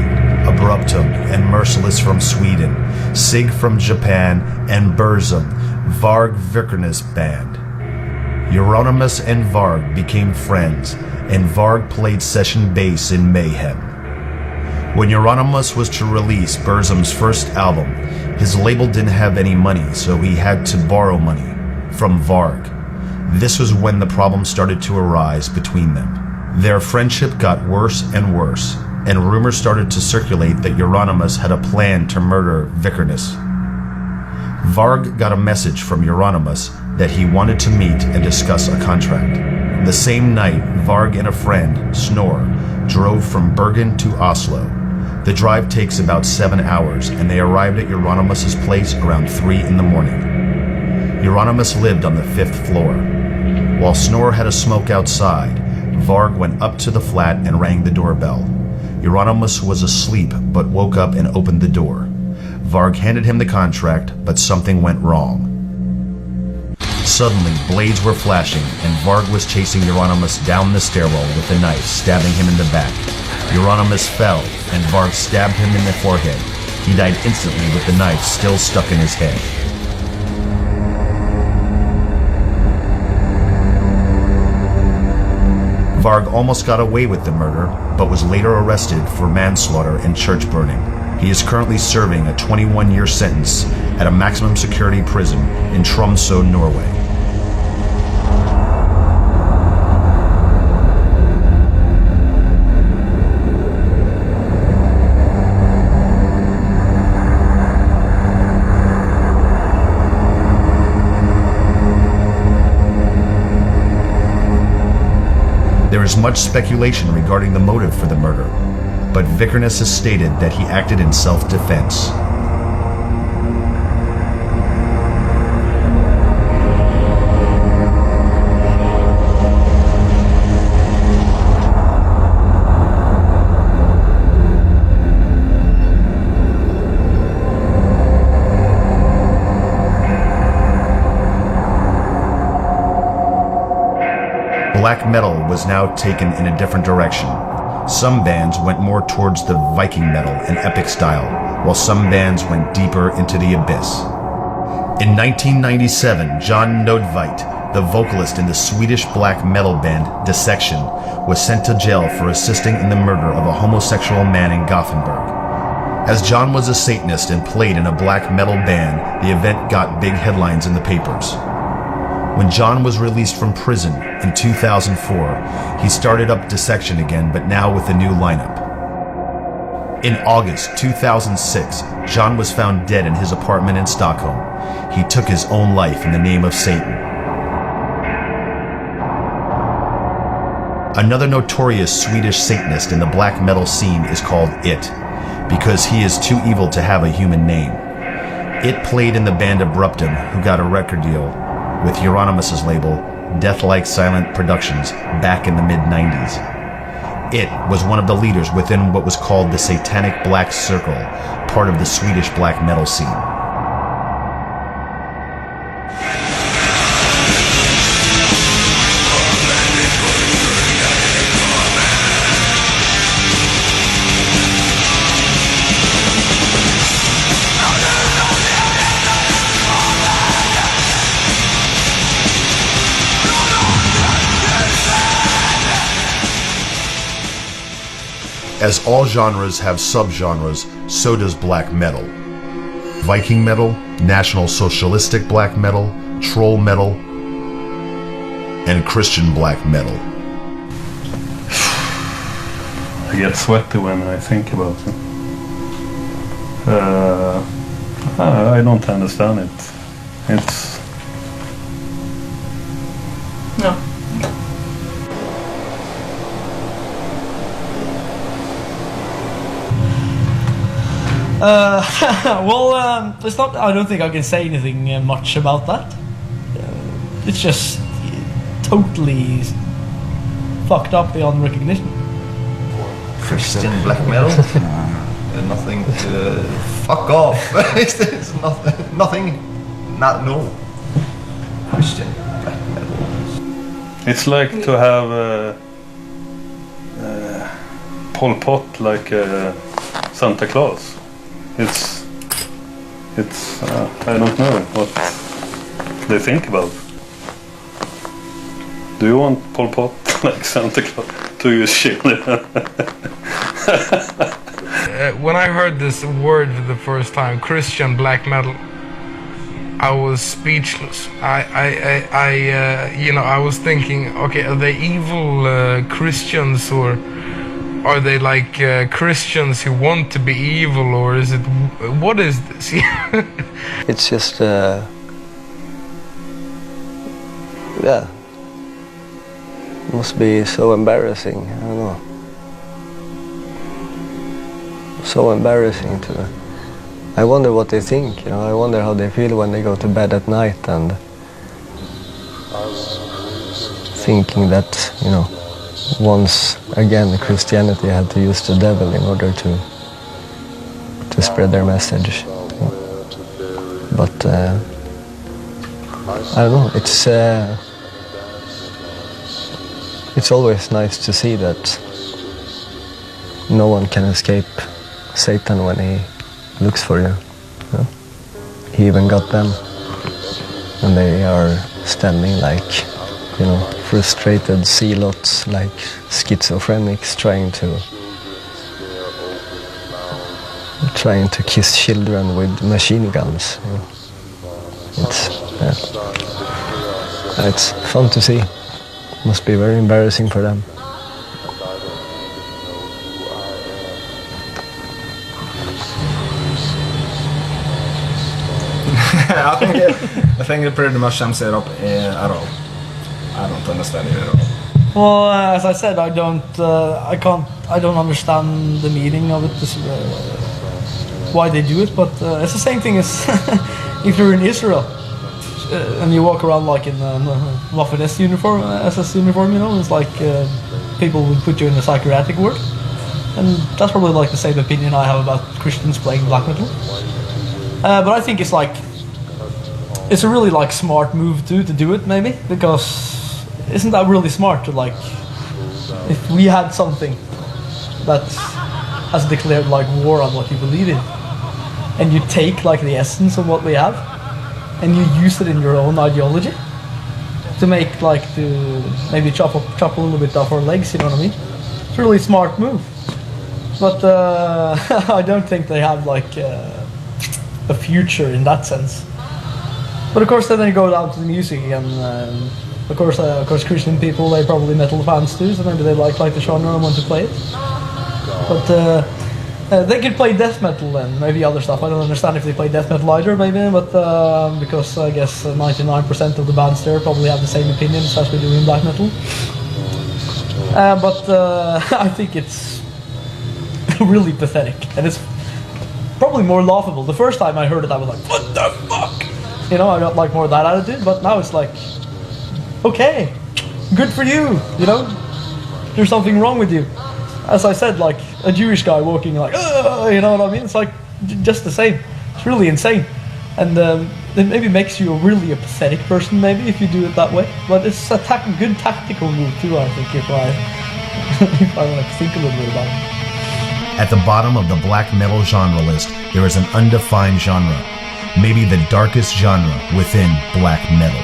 Abruptum, and Merciless from Sweden, Sig from Japan, and Burzum, Varg Vikernes band. Euronymous and Varg became friends, and Varg played session bass in Mayhem. When Euronymous was to release Burzum's first album, his label didn't have any money, so he had to borrow money from Varg. This was when the problems started to arise between them. Their friendship got worse and worse, and rumors started to circulate that Euronymous had a plan to murder Vikernes. Varg got a message from Euronymous that he wanted to meet and discuss a contract. The same night, Varg and a friend, Snorre, drove from Bergen to Oslo. The drive takes about 7 hours, and they arrived at Euronymous' place around 3 in the morning. Euronymous lived on the 5th floor. While Snorre had a smoke outside, Varg went up to the flat and rang the doorbell. Euronymous was asleep, but woke up and opened the door. Varg handed him the contract, but something went wrong. Suddenly, blades were flashing, and Varg was chasing Euronymous down the stairwell with a knife, stabbing him in the back. Euronymous fell, and Varg stabbed him in the forehead. He died instantly with the knife still stuck in his head. Varg almost got away with the murder, but was later arrested for manslaughter and church burning. He is currently serving a 21-year sentence at a maximum security prison in Tromsø, Norway. There is much speculation regarding the motive for the murder, but Vikernes has stated that he acted in self-defense. Black metal was now taken in a different direction. Some bands went more towards the Viking metal and epic style, while some bands went deeper into the abyss. In 1997, John Nordveit, the vocalist in the Swedish black metal band Dissection, was sent to jail for assisting in the murder of a homosexual man in Gothenburg. As John was a Satanist and played in a black metal band, the event got big headlines in the papers. When John was released from prison in 2004, he started up Dissection again, but now with a new lineup. In August 2006, John was found dead in his apartment in Stockholm. He took his own life in the name of Satan. Another notorious Swedish Satanist in the black metal scene is called It, because he is too evil to have a human name. It played in the band Abruptum, who got a record deal with Euronymous' label, Deathlike Silent Productions, back in the mid-90s. It was one of the leaders within what was called the Satanic Black Circle, part of the Swedish black metal scene. As all genres have subgenres, so does black metal. Viking metal, National Socialistic black metal, troll metal, and Christian black metal. I get sweaty when I think about it. I don't understand it. It's... No. It's not. I don't think I can say anything much about that. It's just totally fucked up beyond recognition. Christian black metal? Nothing to... Fuck off! It's nothing... No. Christian black metal. It's like to have Pol Pot like Santa Claus. It's I don't know what they think about. Do you want Pol Pot like Santa Claus to use shit? When I heard this word for the first time, Christian black metal, I was speechless. I was thinking, okay, are they evil Christians, or are they like Christians who want to be evil, or is it... What is this? It's just... yeah. It must be so embarrassing. I don't know. So embarrassing to... I wonder what they think, you know. I wonder how they feel when they go to bed at night and... thinking that, you know, once again Christianity had to use the devil in order to spread their message, you But I don't know. It's always nice to see that no one can escape Satan when he looks for you. You know? He even got them, and they are standing like, you know, frustrated zealots, like schizophrenics trying to kiss children with machine guns. You know? It's fun to see. Must be very embarrassing for them. I think it pretty much sums it up at all. I don't understand it at all. Well, as I said, I don't understand the meaning of it, why they do it. But it's the same thing as if you're in Israel and you walk around like in Waffen uniform, SS uniform, you know, it's like people would put you in a psychiatric ward, and that's probably like the same opinion I have about Christians playing black metal. But I think it's a really like smart move too to do it, maybe, because isn't that really smart to like, if we had something that has declared like war on what you believe in, and you take like the essence of what we have and you use it in your own ideology to make like to maybe chop a little bit off our legs, you know what I mean? It's a really smart move. But I don't think they have like a future in that sense. But of course, then they go down to the music again. Of course, Christian people, they probably metal fans too, so maybe they like the genre and want to play it. But they could play death metal and maybe other stuff. I don't understand if they play death metal either, maybe, but because I guess 99% of the bands there probably have the same opinions as we do in black metal. But I think it's really pathetic, and it's probably more laughable. The first time I heard it, I was like, what the fuck? You know, I got like more of that attitude, but now it's like, okay, good for you, you know? There's something wrong with you. As I said, like a Jewish guy walking like, you know what I mean? It's like just the same. It's really insane. And it maybe makes you really a pathetic person, maybe, if you do it that way. But it's a good tactical move too, I think, if I like think a little bit about it. At the bottom of the black metal genre list, there is an undefined genre. Maybe the darkest genre within black metal.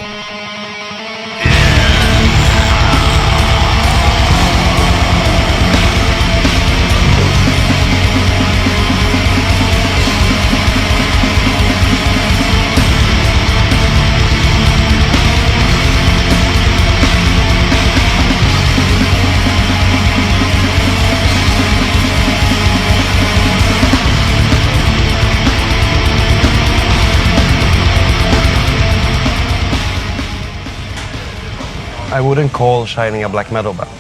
I wouldn't call Shining a black metal band,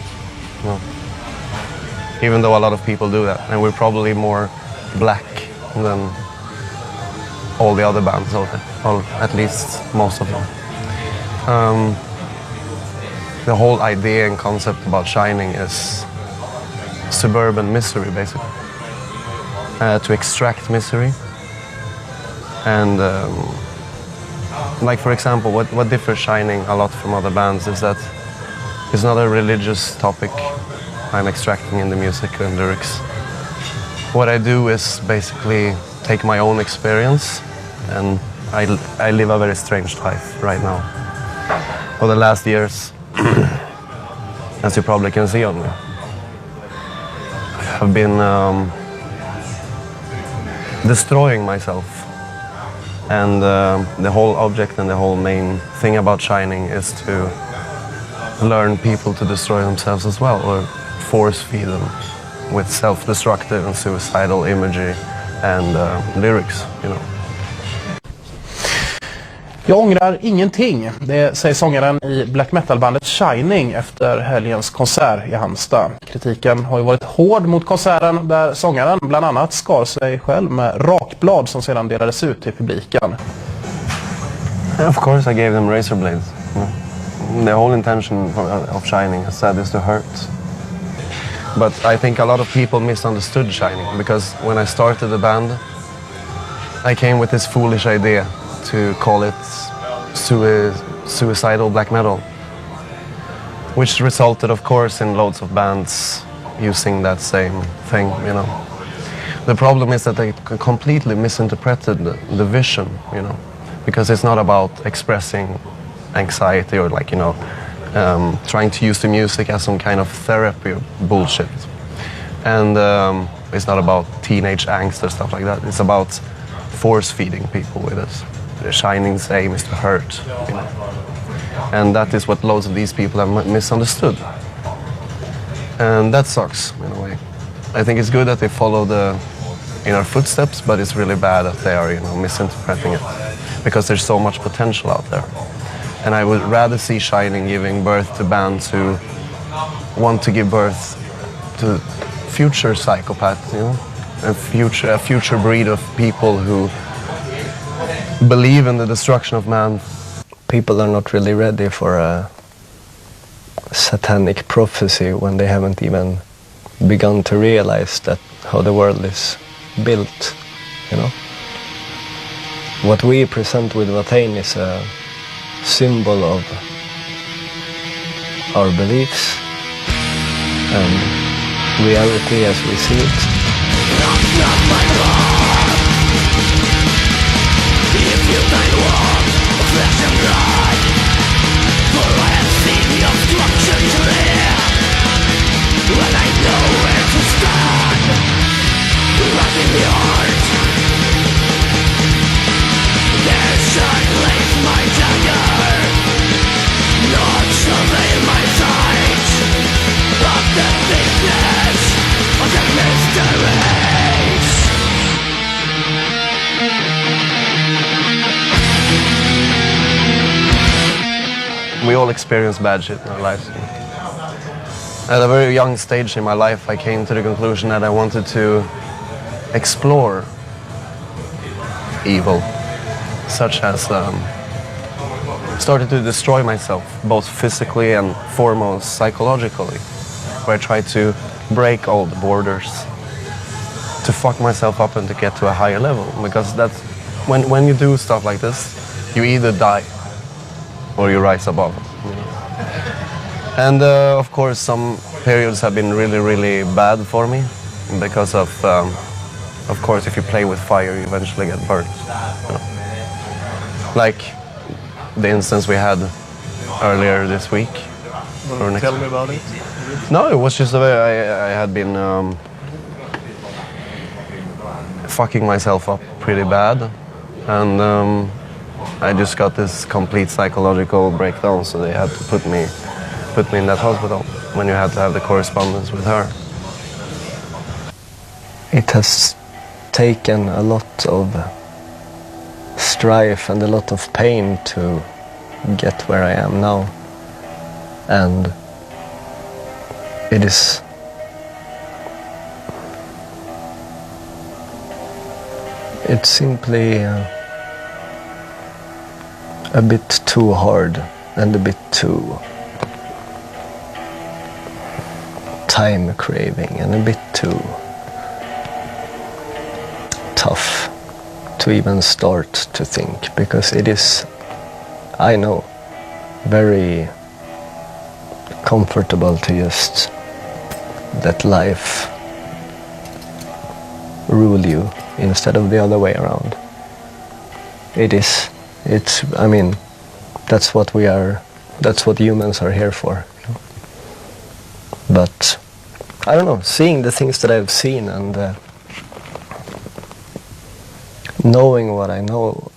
no. Even though a lot of people do that, and we're probably more black than all the other bands out there, or at least most of them. The whole idea and concept about Shining is suburban misery, basically. To extract misery. And like, for example, what differs Shining a lot from other bands is that it's not a religious topic I'm extracting in the music and lyrics. What I do is basically take my own experience, and I live a very strange life right now. For the last years, as you probably can see on me, I have been destroying myself. And the whole object and the whole main thing about Shining is to learn people to destroy themselves as well, or force feed them with self-destructive and suicidal imagery and lyrics, you know. Jag ångrar ingenting, det säger sångaren i black metal-bandet Shining efter helgens konsert i Halmstad. Kritiken har ju varit hård mot konserten där sångaren bland annat skar sig själv med rakblad som sedan delades ut till publiken. Of course I gave them razor blades. The whole intention of Shining, as said, is to hurt. But I think a lot of people misunderstood Shining, because when I started the band, I came with this foolish idea to call it suicidal black metal, which resulted, of course, in loads of bands using that same thing, you know. The problem is that they completely misinterpreted the vision, you know, because it's not about expressing anxiety or, like, you know, trying to use the music as some kind of therapy bullshit. And it's not about teenage angst or stuff like that. It's about force-feeding people with it. The Shining's aim is to hurt, you know. And that is what loads of these people have misunderstood. And that sucks, in a way. I think it's good that they follow in our footsteps, but it's really bad that they are, you know, misinterpreting it. Because there's so much potential out there. And I would rather see Shining giving birth to bands who want to give birth to future psychopaths, you know? A future breed of people who believe in the destruction of man. People are not really ready for a satanic prophecy when they haven't even begun to realize that how the world is built, you know. What we present with Watain is a symbol of our beliefs and reality as we see it. If you can walk flesh and blood, for I have seen the obstruction clear, and I know where to stand, right in the heart. There shall place my dagger, not surveil my sight, of the thickness of the mysteries. We all experience bad shit in our lives. At a very young stage in my life, I came to the conclusion that I wanted to explore evil, such as started to destroy myself, both physically and foremost psychologically, where I tried to break all the borders, to fuck myself up and to get to a higher level. Because that's when you do stuff like this, you either die or you rise above. You know? And of course, some periods have been really, really bad for me because of course, if you play with fire, you eventually get burnt. You know? Like the instance we had earlier this week. Tell me about it. No, it was just I had been fucking myself up pretty bad, and I just got this complete psychological breakdown, so they had to put me in that hospital when you had to have the correspondence with her. It has taken a lot of strife and a lot of pain to get where I am now, and it's simply a bit too hard and a bit too time craving and a bit too tough to even start to think, because it is, I know, very comfortable to just let life rule you instead of the other way around. I mean, that's what we are, that's what humans are here for. You know? But, I don't know, seeing the things that I've seen and knowing what I know,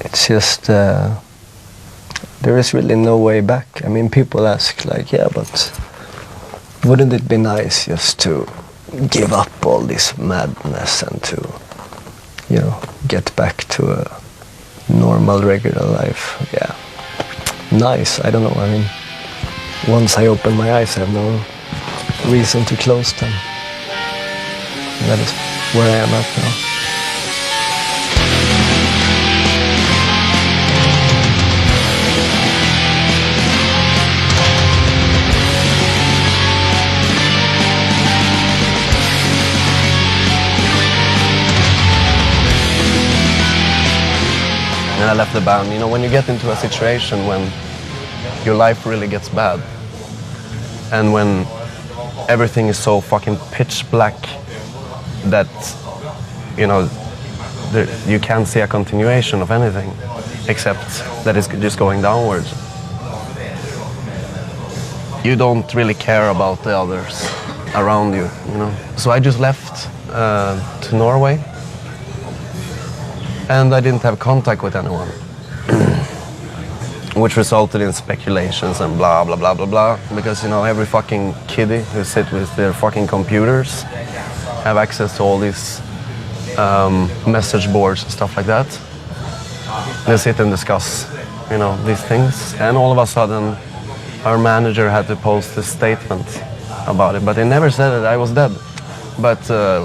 it's just, there is really no way back. I mean, people ask, like, yeah, but wouldn't it be nice just to give up all this madness and to, you know, get back to a normal, regular life? Yeah. Nice, I don't know. I mean, once I open my eyes, I have no reason to close them. And that is where I am at now. I left the band. You know, when you get into a situation when your life really gets bad, and when everything is so fucking pitch black that, you know, you can't see a continuation of anything except that it's just going downwards. You don't really care about the others around you, you know. So I just left to Norway, and I didn't have contact with anyone, which resulted in speculations and blah blah blah blah blah. Because, you know, every fucking kiddie who sit with their fucking computers have access to all these message boards and stuff like that. They sit and discuss, you know, these things, and all of a sudden our manager had to post a statement about it, but they never said that I was dead. But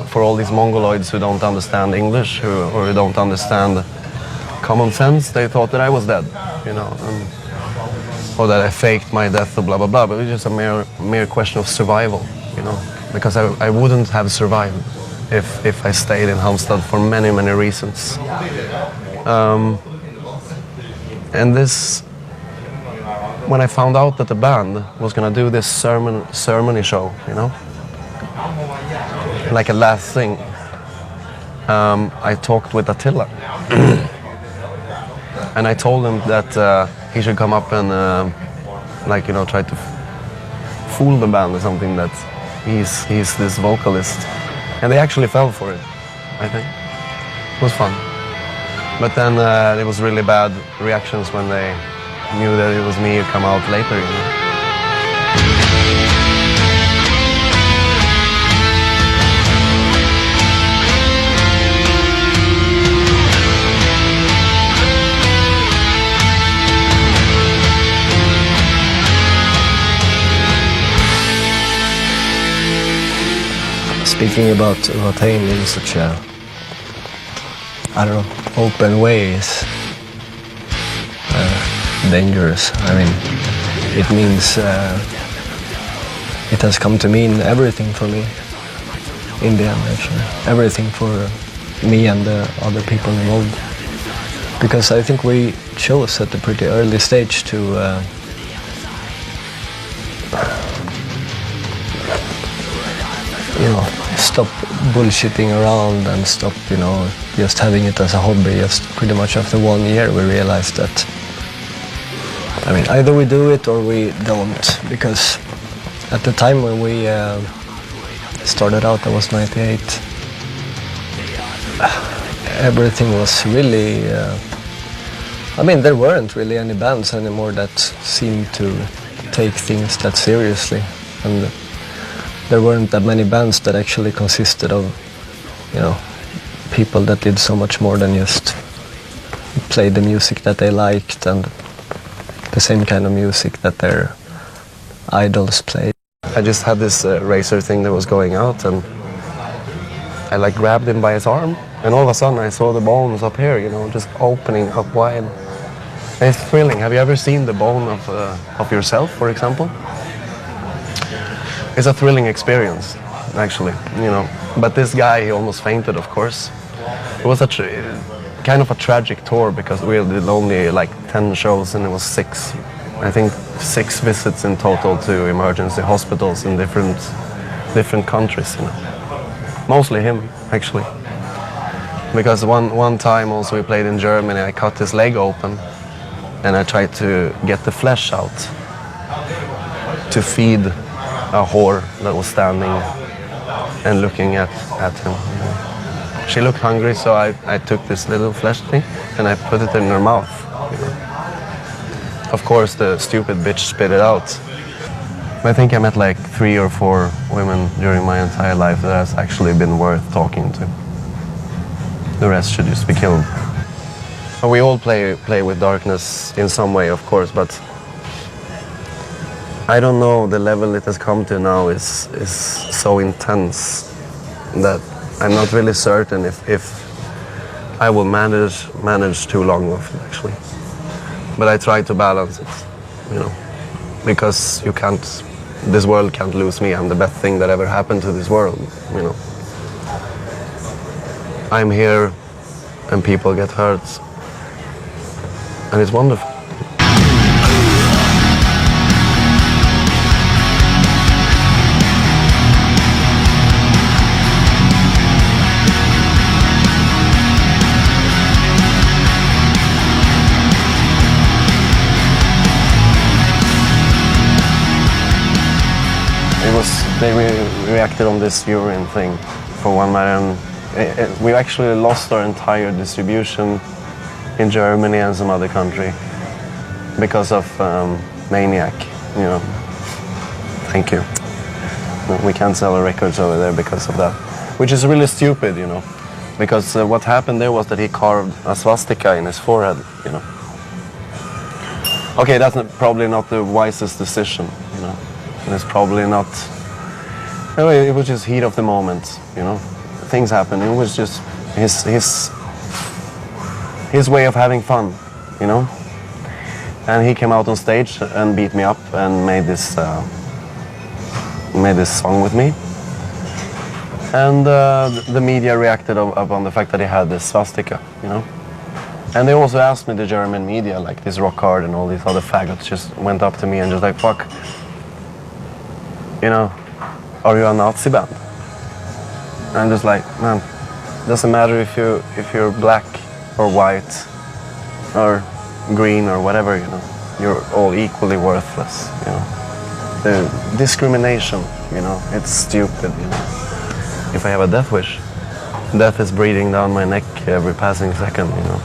for all these mongoloids who don't understand English or who don't understand common sense, they thought that I was dead, you know, or that I faked my death or blah blah blah. But it was just a mere question of survival, you know, because I wouldn't have survived if I stayed in Halmstad for many reasons. And this, when I found out that the band was gonna do this ceremony show, you know, like a last thing, I talked with Attila, and I told him that he should come up and, like, you know, try to fool the band or something, that he's this vocalist, and they actually fell for it. I think it was fun. But then it was really bad reactions when they knew that it was me who come out later, you know. Speaking about Watain in such a, I don't know, open way is dangerous. I mean, it means it has come to mean everything for me in the end, actually. Everything for me and the other people involved. Because I think we chose at a pretty early stage to you know, stop bullshitting around and stop, you know, just having it as a hobby. Just pretty much after 1 year we realized that, I mean, either we do it or we don't, because at the time when we started out, that was 98, everything was really, I mean, there weren't really any bands anymore that seemed to take things that seriously, and there weren't that many bands that actually consisted of, you know, people that did so much more than just play the music that they liked and the same kind of music that their idols played. I just had this racer thing that was going out, and I like grabbed him by his arm, and all of a sudden I saw the bones up here, you know, just opening up wide. And it's thrilling. Have you ever seen the bone of yourself, for example? It's a thrilling experience, actually, you know. But this guy, he almost fainted, of course. It was kind of a tragic tour, because we did only like 10 shows and it was 6. I think 6 visits in total to emergency hospitals in different countries, you know. Mostly him, actually. Because one time also we played in Germany, I cut his leg open and I tried to get the flesh out to feed a whore that was standing and looking at him. She looked hungry, so I took this little flesh thing and I put it in her mouth. You know. Of course, the stupid bitch spit it out. I think I met like 3 or 4 women during my entire life that has actually been worth talking to. The rest should just be killed. We all play with darkness in some way, of course, but I don't know, the level it has come to now is so intense that I'm not really certain if I will manage too long of it, actually. But I try to balance it, you know, because this world can't lose me. I'm the best thing that ever happened to this world, you know. I'm here and people get hurt. And it's wonderful. They reacted on this urine thing for one matter, and we actually lost our entire distribution in Germany and some other country because of Maniac, you know. Thank you. We can't sell our records over there because of that, which is really stupid, you know, because what happened there was that he carved a swastika in his forehead, you know. Okay, that's probably not the wisest decision, you know. And it's probably not. No, it was just heat of the moment, you know. Things happen. It was just his way of having fun, you know. And he came out on stage and beat me up and made this song with me. And the media reacted upon the fact that he had this swastika, you know. And they also asked me, the German media, like this Rock Hard and all these other faggots, just went up to me and just like, fuck, you know. Are you a Nazi band? And I'm just like, man, doesn't matter if you're black or white or green or whatever, you know. You're all equally worthless, you know. The discrimination, you know, it's stupid, you know. If I have a death wish, death is breathing down my neck every passing second, you know.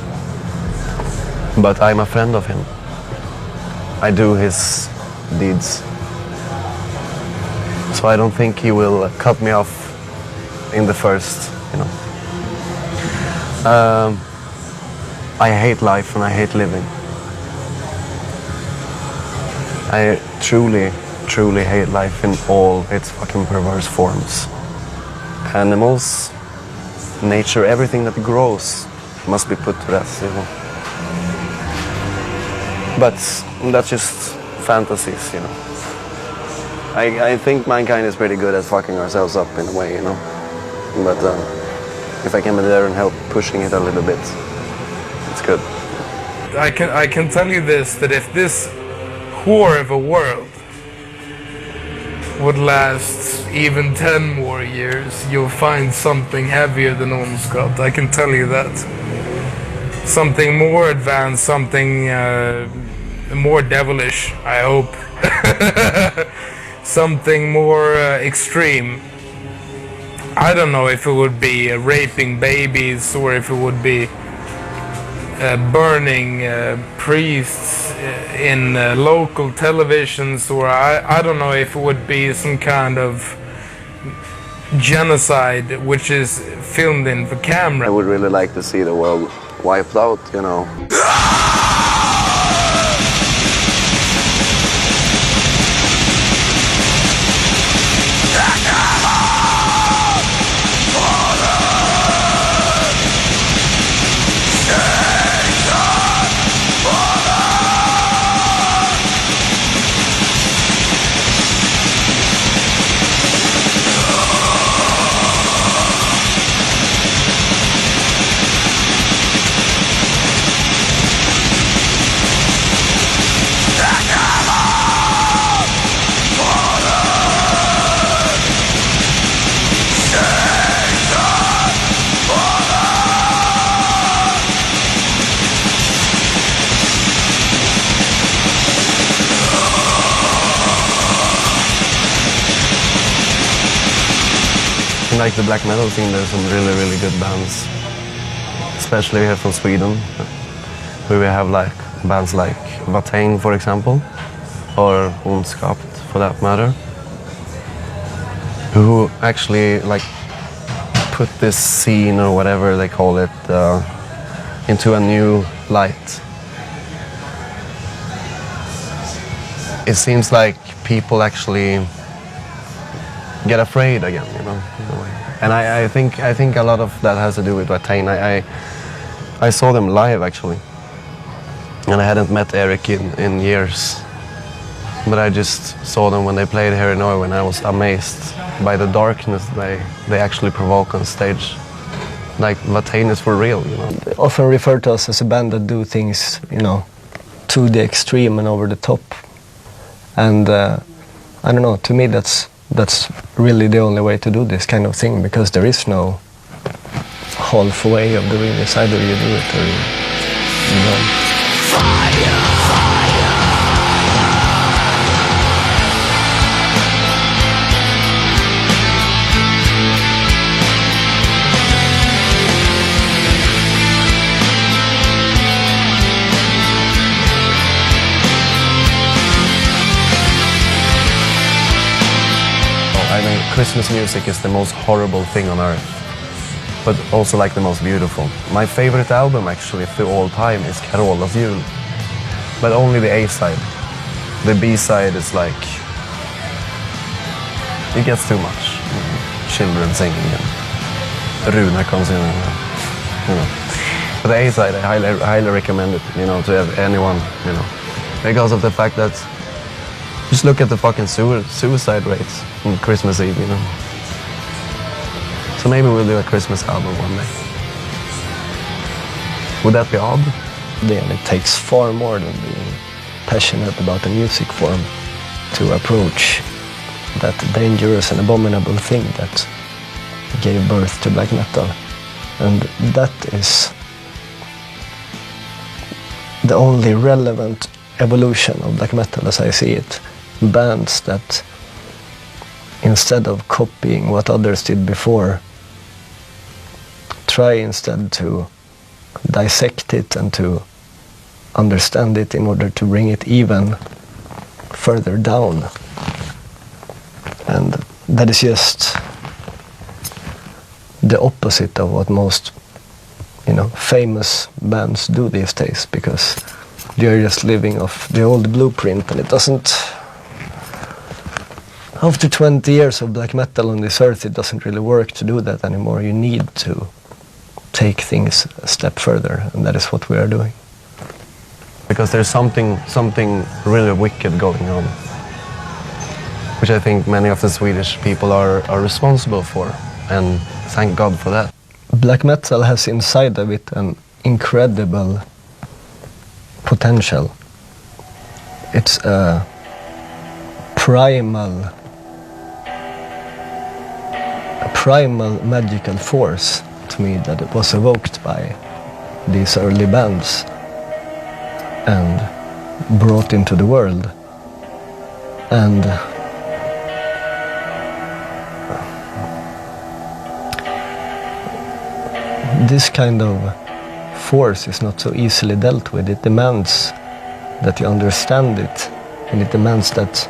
But I'm a friend of him. I do his deeds. So I don't think he will cut me off in the first, you know. I hate life and I hate living. I truly, truly hate life in all its fucking perverse forms. Animals, nature, everything that grows must be put to death, you know. But that's just fantasies, you know. I think mankind is pretty good at fucking ourselves up in a way, you know. But if I can be there and help pushing it a little bit, it's good. I can tell you this, that if this whore of a world would last even 10 more years, you'll find something heavier than Ondskapt. I can tell you that. Something more advanced, something more devilish, I hope. Something more extreme. I don't know if it would be raping babies or if it would be burning priests in local televisions, or I don't know if it would be some kind of genocide which is filmed in for camera. I would really like to see the world wiped out, you know. Like the black metal scene, there's some really, really good bands, especially here from Sweden, where we have like bands like Watain, for example, or Ondskapt, for that matter, who actually like put this scene or whatever they call it into a new light. It seems like people actually get afraid again, you know, in a way. And I think a lot of that has to do with Watain. I saw them live actually, and I hadn't met Eric in years, but I just saw them when they played here in Norway, and I was amazed by the darkness they actually provoke on stage. Like Watain is for real, you know. They often refer to us as a band that do things, you know, to the extreme and over the top. And I don't know, to me that's really the only way to do this kind of thing, because there is no halfway of doing this. Either you do it or you don't. I mean, Christmas music is the most horrible thing on earth, but also like the most beautiful. My favorite album actually through all time is Carolas Jul, but only the A-side. The B-side is like, it gets too much. Children singing and Runar consuming, you know. But the A-side, I highly recommend it, you know, to anyone, you know, because of the fact that just look at the fucking suicide rates on Christmas Eve, you know. So maybe we'll do a Christmas album one day. Would that be odd? Then it takes far more than being passionate about a music form to approach that dangerous and abominable thing that gave birth to black metal. And that is the only relevant evolution of black metal as I see it. Bands that, instead of copying what others did before, try instead to dissect it and to understand it in order to bring it even further down. And that is just the opposite of what most, you know, famous bands do these days, because they're just living off the old blueprint, and it doesn't. After 20 years of black metal on this earth, it doesn't really work to do that anymore. You need to take things a step further, and that is what we are doing. Because there's something really wicked going on, which I think many of the Swedish people are responsible for, and thank God for that. Black metal has inside of it an incredible potential. It's a primal magical force to me that it was evoked by these early bands and brought into the world. And this kind of force is not so easily dealt with. It demands that you understand it, and it demands that,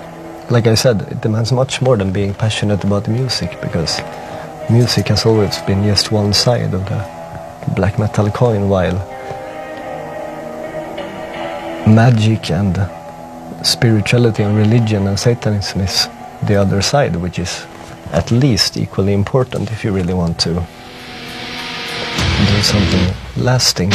like I said, it demands much more than being passionate about the music, because music has always been just one side of the black metal coin, while magic and spirituality and religion and Satanism is the other side, which is at least equally important if you really want to do something lasting.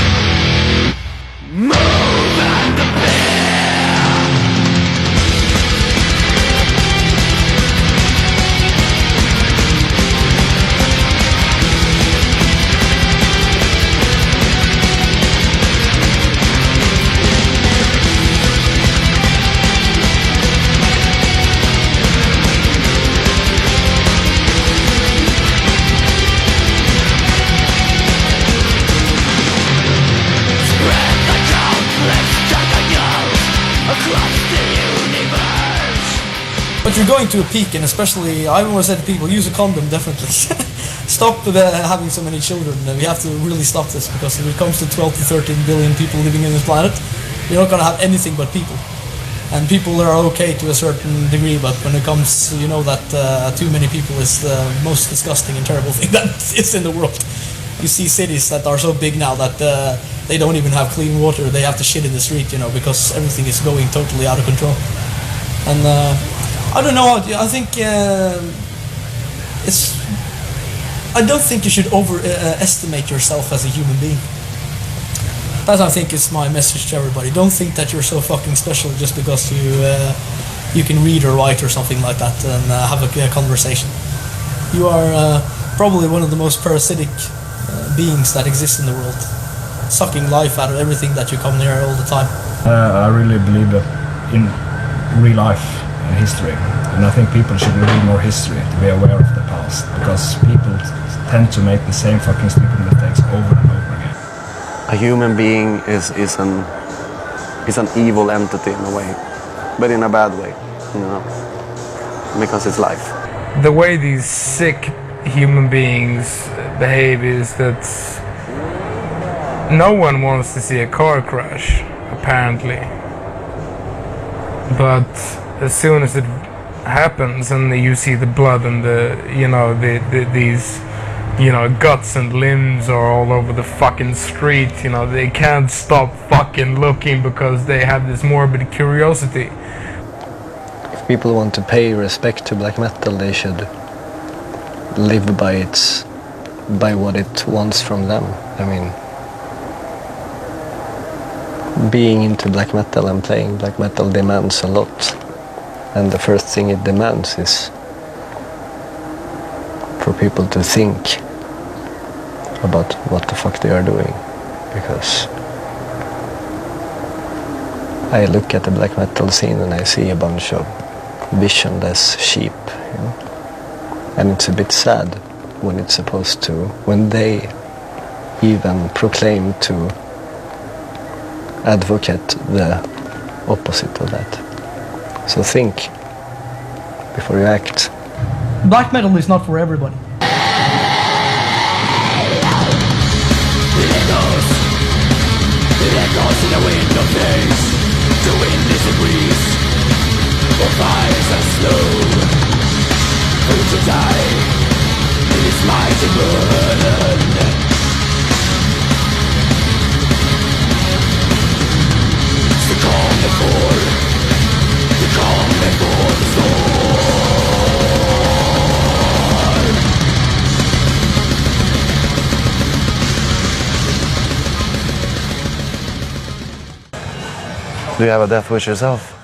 But you're going to a peak, and especially, I always say to people, use a condom, definitely. Stop having so many children. We have to really stop this, because when it comes to 12 to 13 billion people living on this planet, you're not going to have anything but people. And people are okay to a certain degree, but when it comes, you know that too many people is the most disgusting and terrible thing that is in the world. You see cities that are so big now that they don't even have clean water. They have to shit in the street, you know, because everything is going totally out of control. And I don't know. I think it's. I don't think you should overestimate yourself as a human being. That, I think, is my message to everybody. Don't think that you're so fucking special just because you can read or write or something like that and have a conversation. You are probably one of the most parasitic beings that exist in the world, sucking life out of everything that you come near all the time. I really believe that in real life and history, and I think people should read more history to be aware of the past, because people tend to make the same fucking stupid mistakes over and over again. A human being is an evil entity in a way, but in a bad way, you know, because it's life. The way these sick human beings behave is that no one wants to see a car crash, apparently. But as soon as it happens and you see the blood and these guts and limbs are all over the fucking street, they can't stop fucking looking because they have this morbid curiosity. If people want to pay respect to black metal, they should live by what it wants from them. I mean, being into black metal and playing black metal demands a lot, and the first thing it demands is for people to think about what the fuck they are doing, because I look at the black metal scene and I see a bunch of visionless sheep, and it's a bit sad when it's supposed to, when they even proclaim to advocate the opposite of that. So think before you act. Black metal is not for everybody. It echoes in the wind of days. The wind disagrees. For fires are slow. Who to die in this mighty burden? The calm before the storm. Do you have a death wish yourself?